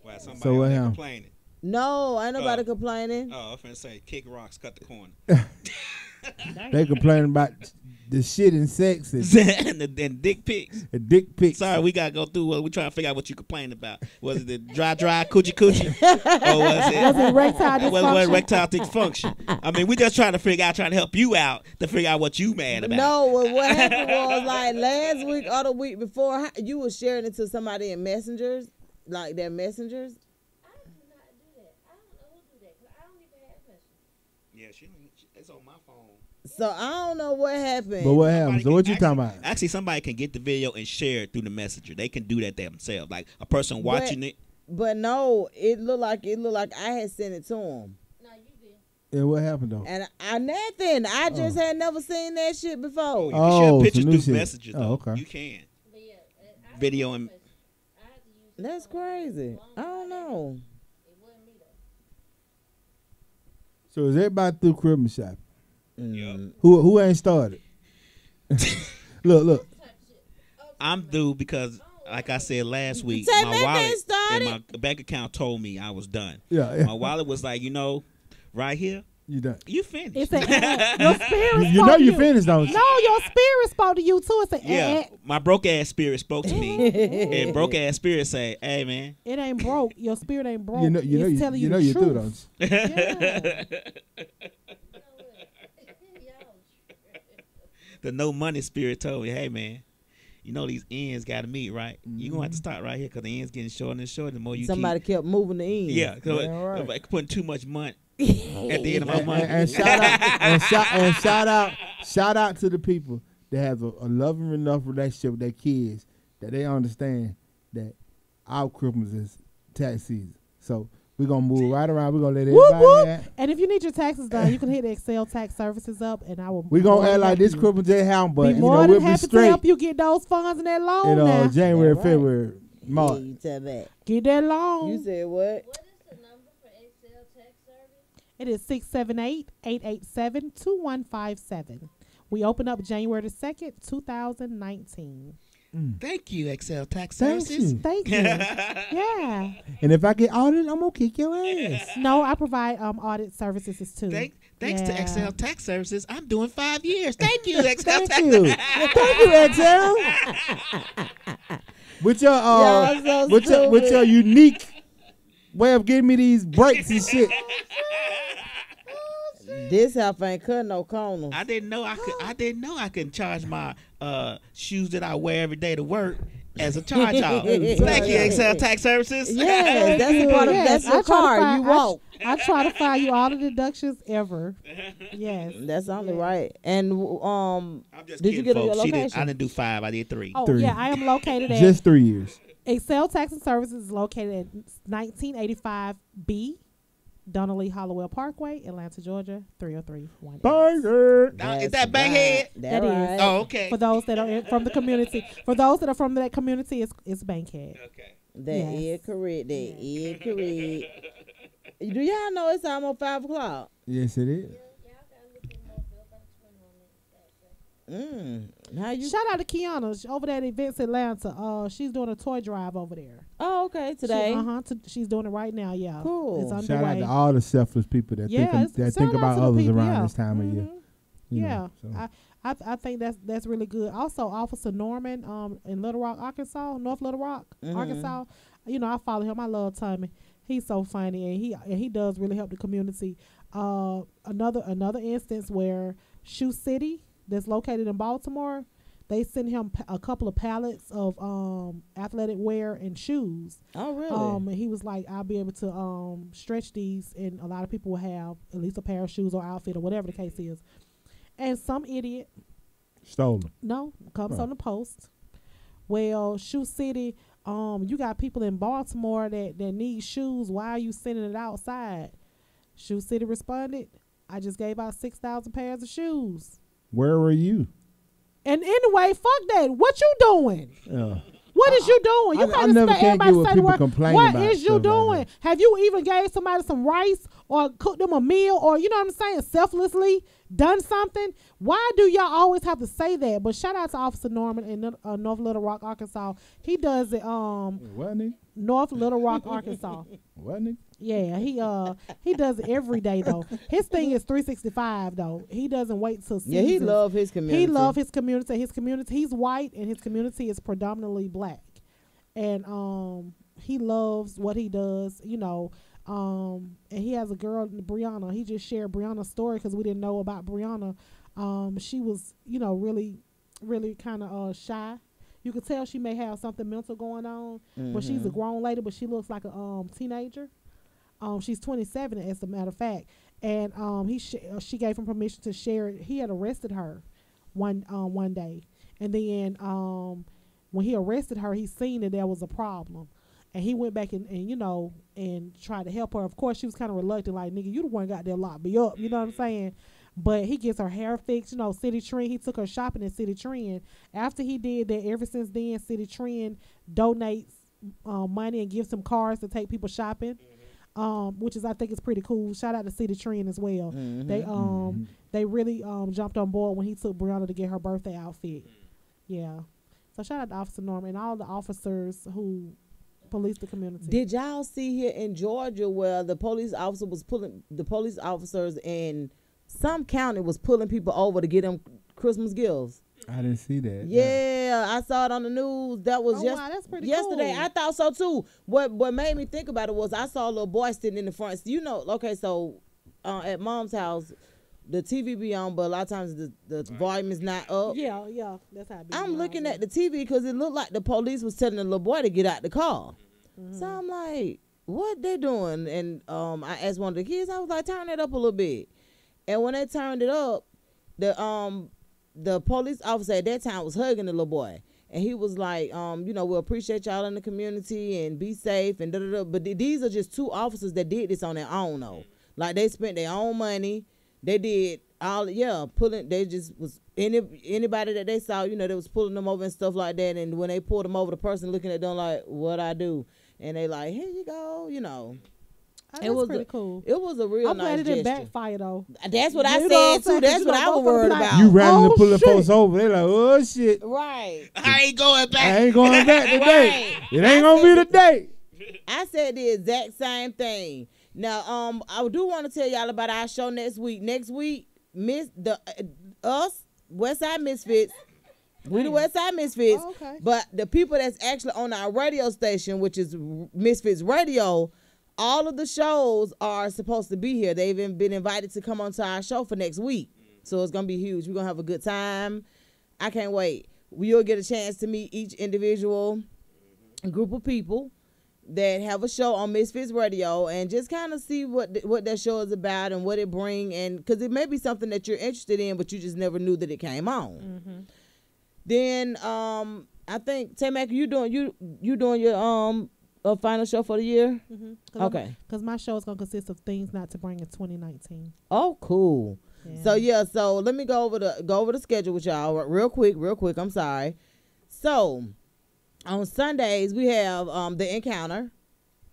Wow, somebody was complaining. No, ain't nobody complaining. Oh, I was finna say, kick rocks, cut the corner. They complaining about the shit and sex and dick pics. Dick pics. Sorry, we gotta go through. We trying to figure out what you complained about. Was it the dry coochie, or was it erectile dysfunction? I mean, we just trying to trying to help you out to figure out what you mad about. No, what happened was like last week or the week before, you was sharing it to somebody in messengers, like their messengers. It's on my phone. So I don't know what happened. But what happened? So what you talking about? Actually, somebody can get the video and share it through the messenger. They can do that themselves. Like a person watching it. But no, it looked like I had sent it to him. No, you did. Yeah, what happened though? And nothing. I just had never seen that shit before. You can share pictures through messages though. Okay. You can. Video and. That's crazy. I don't know. So is everybody through Christmas shopping? Yep. Who ain't started? Look. I'm due because, like I said last week, my wallet and my bank account told me I was done. Yeah. My wallet was like, right here. You done. You finished. It's your spirit. You know you finished, don't you? No, your spirit spoke to you too. It's my broke ass spirit spoke to me, and broke ass spirit say, "Hey man, it ain't broke. Your spirit ain't broke. You know you do, don't you? Yeah. The no money spirit told me, "Hey man, these ends got to meet, right? You gonna have to start right here because the ends getting shorter and shorter. The more you kept moving the ends. Yeah, because putting too much money." At the end of my month. And shout out to the people that have a loving enough relationship with their kids that they understand that our Christmas is tax season. So we're gonna move right around. We're gonna let everybody have. And if you need your taxes done, you can hit Excel Tax Services up, and I will. We're gonna act like this Christmas just happened, but we'll be straight. To help you get those funds in that loan. Now. January, February, March. Yeah, you tell that. Get that loan. You said what? It is 678-887-2157. We open up January the 2nd, 2019. Thank you, Excel Tax Services. Thank you. Yeah. And if I get audited, I'm going to kick your ass. No, I provide audit services too. Thanks to Excel Tax Services, I'm doing 5 years. Thank you, Excel Tax Services. Thank you, Excel. With your unique way of giving me these breaks and shit. This house ain't cut no corners. I didn't know I could charge my shoes that I wear every day to work as a charge off. Thank you, Excel Tax Services. Yes, that's part of that's your car. You walk. I try to file you all the deductions ever. Yes, that's only right. And did you get your location? I didn't do 5. I did 3. Oh yeah, I am located at just 3 years. Excel Tax and Services is located at 1985B. Donnelly Hollowell Parkway, Atlanta, Georgia, 30318. Banger. Is that Bankhead? That is. Right. Oh, okay. For those that are from the community, that community, it's Bankhead. Okay. That is correct. That is correct. Do y'all know it's almost 5 o'clock? Yes, it is. Shout out to Kiana over there at Events Atlanta. She's doing a toy drive over there. Oh, okay. Today. She's doing it right now. Yeah. Cool. It's Shout underway. out to all the selfless people that think about others around this time of year. Yeah. I think that's really good. Also, Officer Norman in Little Rock, Arkansas, North Little Rock, Arkansas. I follow him. I love Tommy. He's so funny, and he does really help the community. Another instance where Shoe City, that's located in Baltimore, they sent him a couple of pallets of athletic wear and shoes. Oh, really? And he was like, I'll be able to stretch these, and a lot of people will have at least a pair of shoes or outfit or whatever the case is. And some idiot stole them. No, comes on the post. Well, Shoe City, you got people in Baltimore that need shoes. Why are you sending it outside? Shoe City responded, I just gave out 6,000 pairs of shoes. Where were you? And anyway, fuck that. What you doing? What is you doing? You can't expect everybody to say the word. What is you doing? Have you even gave somebody some rice or cooked them a meal or, you know what I'm saying, selflessly done something. Why do y'all always have to say that? But shout out to Officer Norman in North Little Rock, Arkansas. He does it. What, North Little Rock, Arkansas. What, Yeah, he does it every day though. His thing is 365 though. He doesn't wait till seasons. Yeah, he love his community. He love his community. His community. He's white and his community is predominantly black, and he loves what he does. You know. And he has a girl, Brianna. He just shared Brianna's story because we didn't know about Brianna. She was, you know, really, really kind of shy. You could tell she may have something mental going on, but she's a grown lady, but she looks like a teenager. She's 27, as a matter of fact. And she gave him permission to share it. He had arrested her one day, and then when he arrested her, he seen that there was a problem. And he went back and you know, and tried to help her. Of course, she was kind of reluctant, like, nigga, you the one got there locked me up. You know what I'm saying? But he gets her hair fixed, you know, City Trend. He took her shopping at City Trend. After he did that, ever since then, City Trend donates money and gives him cars to take people shopping, which is, I think, is pretty cool. Shout out to City Trend as well. They really jumped on board when he took Brianna to get her birthday outfit. Yeah. So shout out to Officer Norman and all the officers who police the community. Did y'all see here in Georgia where the police officers in some county was pulling people over to get them Christmas gifts? I didn't see that. Yeah, I saw it on the news. That was wow, that's pretty yesterday. cool. I thought so too. What made me think about it was I saw a little boy sitting in the front. So, you know, okay, so at mom's house, the TV be on, but a lot of times the volume is not up. Yeah, that's how it be. I'm looking at the TV because it looked like the police was telling the little boy to get out the car. So I'm like, what they doing? And I asked one of the kids, I was like, turn it up a little bit. And when they turned it up, the police officer at that time was hugging the little boy. And he was like, you know, we appreciate y'all in the community and be safe and da-da-da. But these are just two officers that did this on their own, though. Like, they spent their own money. They did pulling. They just was anybody that they saw, you know, they was pulling them over and stuff like that. And when they pulled them over, the person looking at them like, what I do? And they like, here you go, you know. It was pretty cool. It was a real nice gesture. I'm glad it didn't backfire though. That's what I said too. That's what I was worried about. You randomly pulling folks over. They're like, oh shit. Right. I ain't going back. I ain't going back today. Right. It ain't gonna be today. I said the exact same thing. Now, I do want to tell y'all about our show next week. Next week, Westside Misfits. We the Westside Misfits. Oh, okay. But the people that's actually on our radio station, which is Misfits Radio, all of the shows are supposed to be here. They've even been invited to come onto our show for next week. So it's going to be huge. We're going to have a good time. I can't wait. You'll get a chance to meet each individual group of people that have a show on Misfits Radio and just kind of see what that show is about and what it bring, and because it may be something that you're interested in, but you just never knew that it came on. Then I think Tay-Mac, you doing your final show for the year? Okay. Because my show is gonna consist of things not to bring in 2019. Oh, cool. Yeah. So let me go over the schedule with y'all real quick. I'm sorry. So on Sundays we have The Encounter,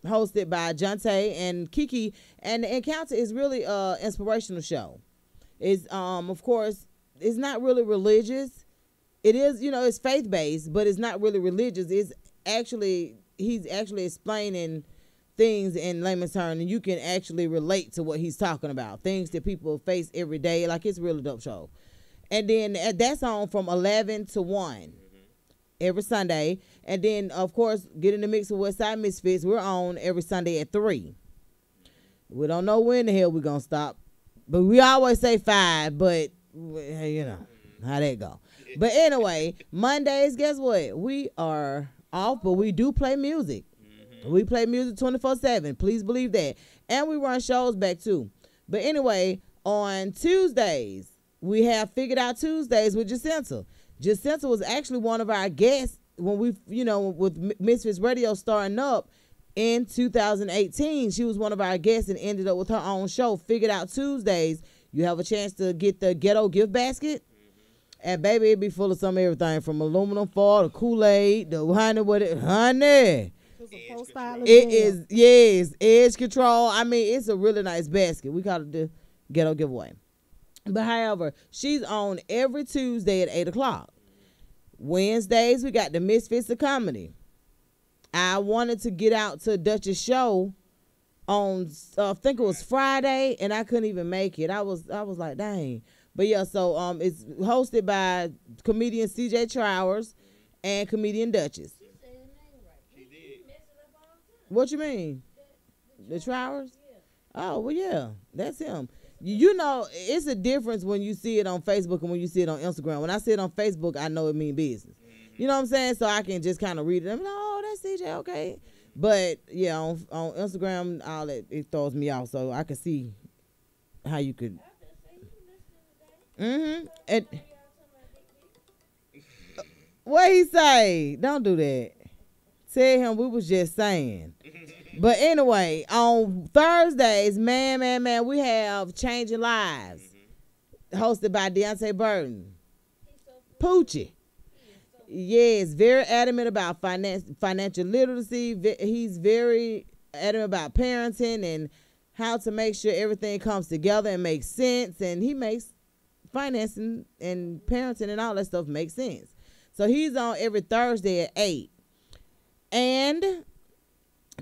hosted by Jonte and Kiki, and The Encounter is really an inspirational show. It's of course it's not really religious. It is, you know, it's faith based, but it's not really religious. He's actually explaining things in layman's terms, and you can actually relate to what he's talking about, things that people face every day. Like, it's a really dope show. And then that's on from 11 to 1 every Sunday. And then, of course, get in the mix with Westside Misfits. We're on every Sunday at 3. We don't know when the hell we're going to stop, but we always say 5, but, you know, how that go. But anyway, Mondays, guess what? We are off, but we do play music. We play music 24/7. Please believe that. And we run shows back too. But anyway, on Tuesdays, we have Figured Out Tuesdays with Jacinta. Jacinta was actually one of our guests when we, you know, with Misfits Radio starting up in 2018. She was one of our guests and ended up with her own show, Figured Out Tuesdays. You have a chance to get the ghetto gift basket. And baby, it be full of some everything from aluminum foil to Kool-Aid, the honey. It is, yes, edge control. I mean, it's a really nice basket. We call it the ghetto giveaway. But however, she's on every Tuesday at 8 o'clock. Wednesdays, we got the Misfits of Comedy. I wanted to get out to Dutch's show on, I think it was Friday, and I couldn't even make it. I was like, dang. But yeah, so it's hosted by comedian CJ Trowers and comedian Duchess. What you mean? The Trowers? Oh, well, yeah, that's him. You know, it's a difference when you see it on Facebook and when you see it on Instagram. When I see it on Facebook, I know it means business. You know what I'm saying? So I can just kind of read it. I'm like, oh, that's CJ, okay. But, yeah, on Instagram, all that, it throws me off. So I can see how you could. Mm-hmm. And what he say? Don't do that. Tell him we was just saying. But anyway, on Thursdays, man, we have Changing Lives, hosted by Deontay Burton. Poochie. Yes, very adamant about financial literacy. He's very adamant about parenting and how to make sure everything comes together and makes sense. And he makes financing and parenting and all that stuff make sense. So he's on every Thursday at 8. And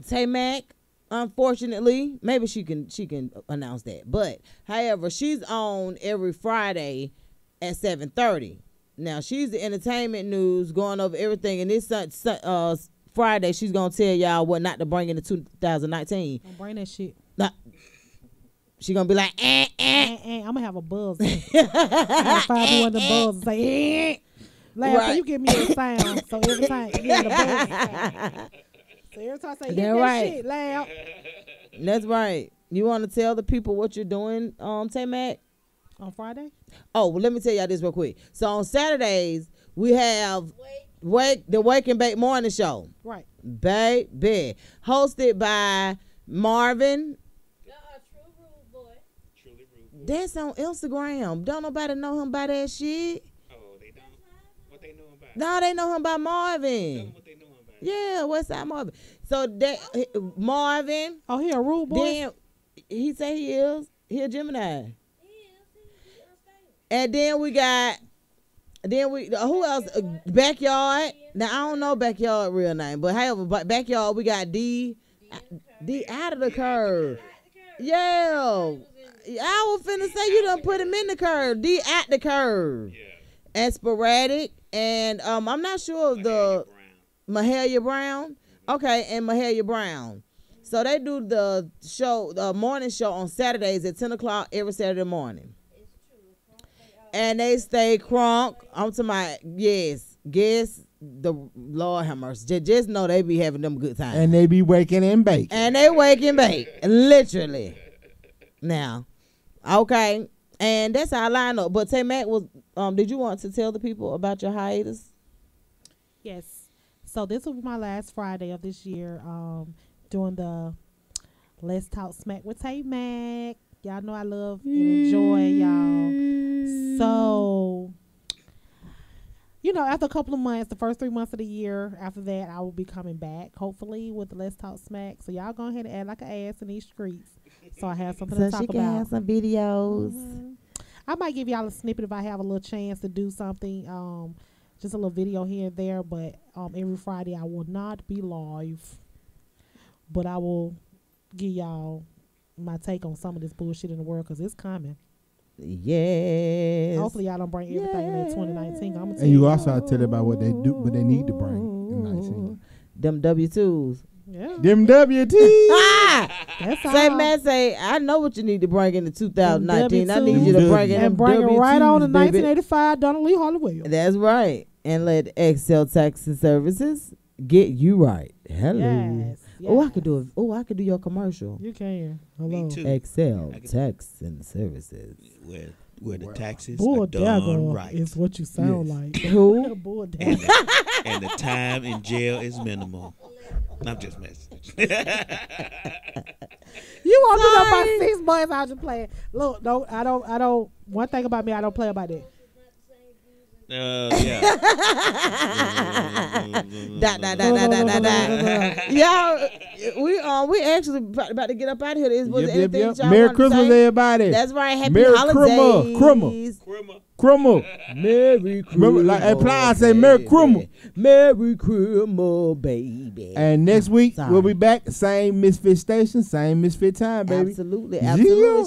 Tay Mac, unfortunately, maybe she can announce that. But however, she's on every Friday at 7:30. Now she's the entertainment news, going over everything. And this Friday, she's gonna tell y'all what not to bring into 2019. Don't bring that shit. Nah, she gonna be like, I'm gonna have a buzz. I'm gonna find one of the buzz and say, Laugh, right. You give me a sound, so every time you get a buzz. So every time I say, hit that right. Shit, loud. That's right. You want to tell the people what you're doing, Tay Mac? On Friday? Oh, well, let me tell y'all this real quick. So on Saturdays, we have the Wake and Bake Morning Show. Right. Baby. Hosted by Marvin. That's on Instagram. Don't nobody know him by that shit. Oh, they don't? What they know him by? No, they know him by Marvin. Tell them what they know him by. Yeah, Westside Marvin. So that Marvin. Oh, he a rude boy? Then he say he is. He a Gemini. And then we got, who else? Backyard. Now, I don't know Backyard real name, but however, Backyard, we got D out of the curve. Yeah. I was finna say you done put him in the curve. D at the curve. Yeah. And Sporadic. And I'm not sure of the Mahalia Brown. Okay, and Mahalia Brown. So they do the show, the morning show on Saturdays at 10 o'clock every Saturday morning. And they stay crunk. I'm to my, yes, guess the Lord have mercy. Just know they be having them good times. And they be waking and baking. And they wake and bake, literally. Now, okay. And that's our lineup. But Tay Mac was, did you want to tell the people about your hiatus? Yes. So this will be my last Friday of this year, doing the Let's Talk Smack with Tay Mac. Y'all know I love and enjoy y'all. So, you know, after a couple of months, the first 3 months of the year, after that, I will be coming back, hopefully, with the Let's Talk Smack. So y'all go ahead and act like an ass in these streets. So I have something to talk about. So she can have some videos. Mm-hmm. I might give y'all a snippet if I have a little chance to do something, just a little video here and there. But every Friday I will not be live, but I will give y'all my take on some of this bullshit in the world because it's coming. Yes. Hopefully y'all don't bring everything in 2019. And you also tell about what they do, what they need to bring in 19. Them W-2s. Yeah. Them W-2s. That's say, man, say, I know what you need to bring into 2019. I need you to bring in and bring it right on to 1985 Donald Lee Holloway. That's right. And let Excel Tax and Services get you right. Hello. Yes. Oh, I could do it. Oh, I could do your commercial. You can. Hello. Me too. Excel Tax and Services. Where the taxes are done right. Is what you sound like. Who? and the time in jail is minimal. I'm just messing. You won't do that by 6 months. I'll just play it. Look, no, I don't. One thing about me, I don't play about that. Yeah. Y'all, we actually about to get up out of here. Was yep. Merry Christmas, everybody. That's right. Happy Merry holidays. Crummer. Merry Christmas. Remember, like apply, say Merry Crummer. Merry Christmas, baby. And next week we'll be back. Same Misfit station, same Misfit time, baby. Absolutely. Yeah.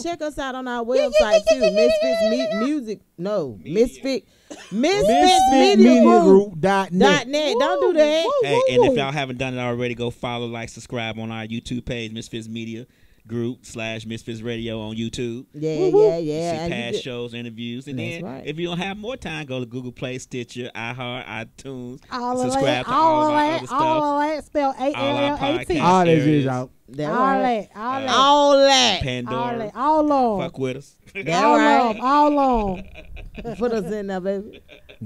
Check us out on our website too. Misfits Media Group.net. Don't do that. Hey, and if y'all haven't done it already, go follow, like, subscribe on our YouTube page, Misfits Media Group / Misfits Radio on YouTube. Yeah. See past shows, interviews, and then if you don't have more time, go to GooglePlay, Stitcher, iHeart, iTunes. Subscribe to all of our other stuff. All that spell ALLAT. All that is out. All that. Pandora. All on. Fuck with us. All on. Put us in there, baby.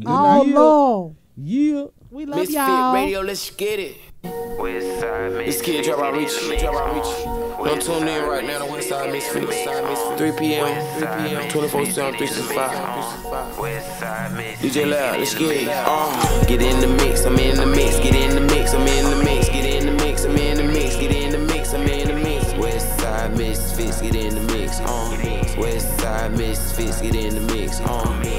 All on. Yeah. We love Misfit y'all. Radio, let's get it. Westside This kid drop out reach. Don't tune in right now to Westside Misfits. 3 p.m. 24/7, 365. DJ Loud, let's get it. Get in the mix, I'm in the mix. Get in the mix, I'm in the mix. Get in the mix, I'm in the mix. Get in the mix, I'm in the mix. Westside Misfits, get in the mix. Westside Misfits, get in the mix.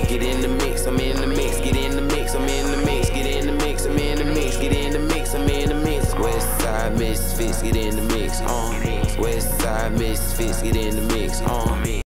Get in the mix, I'm in the mix. Get in the mix, I'm in the mix. Get in the mix, I'm in the mix. Get in the mix, I'm in the mix. Westside Misfits, get in the mix. Westside Misfits, get in the mix.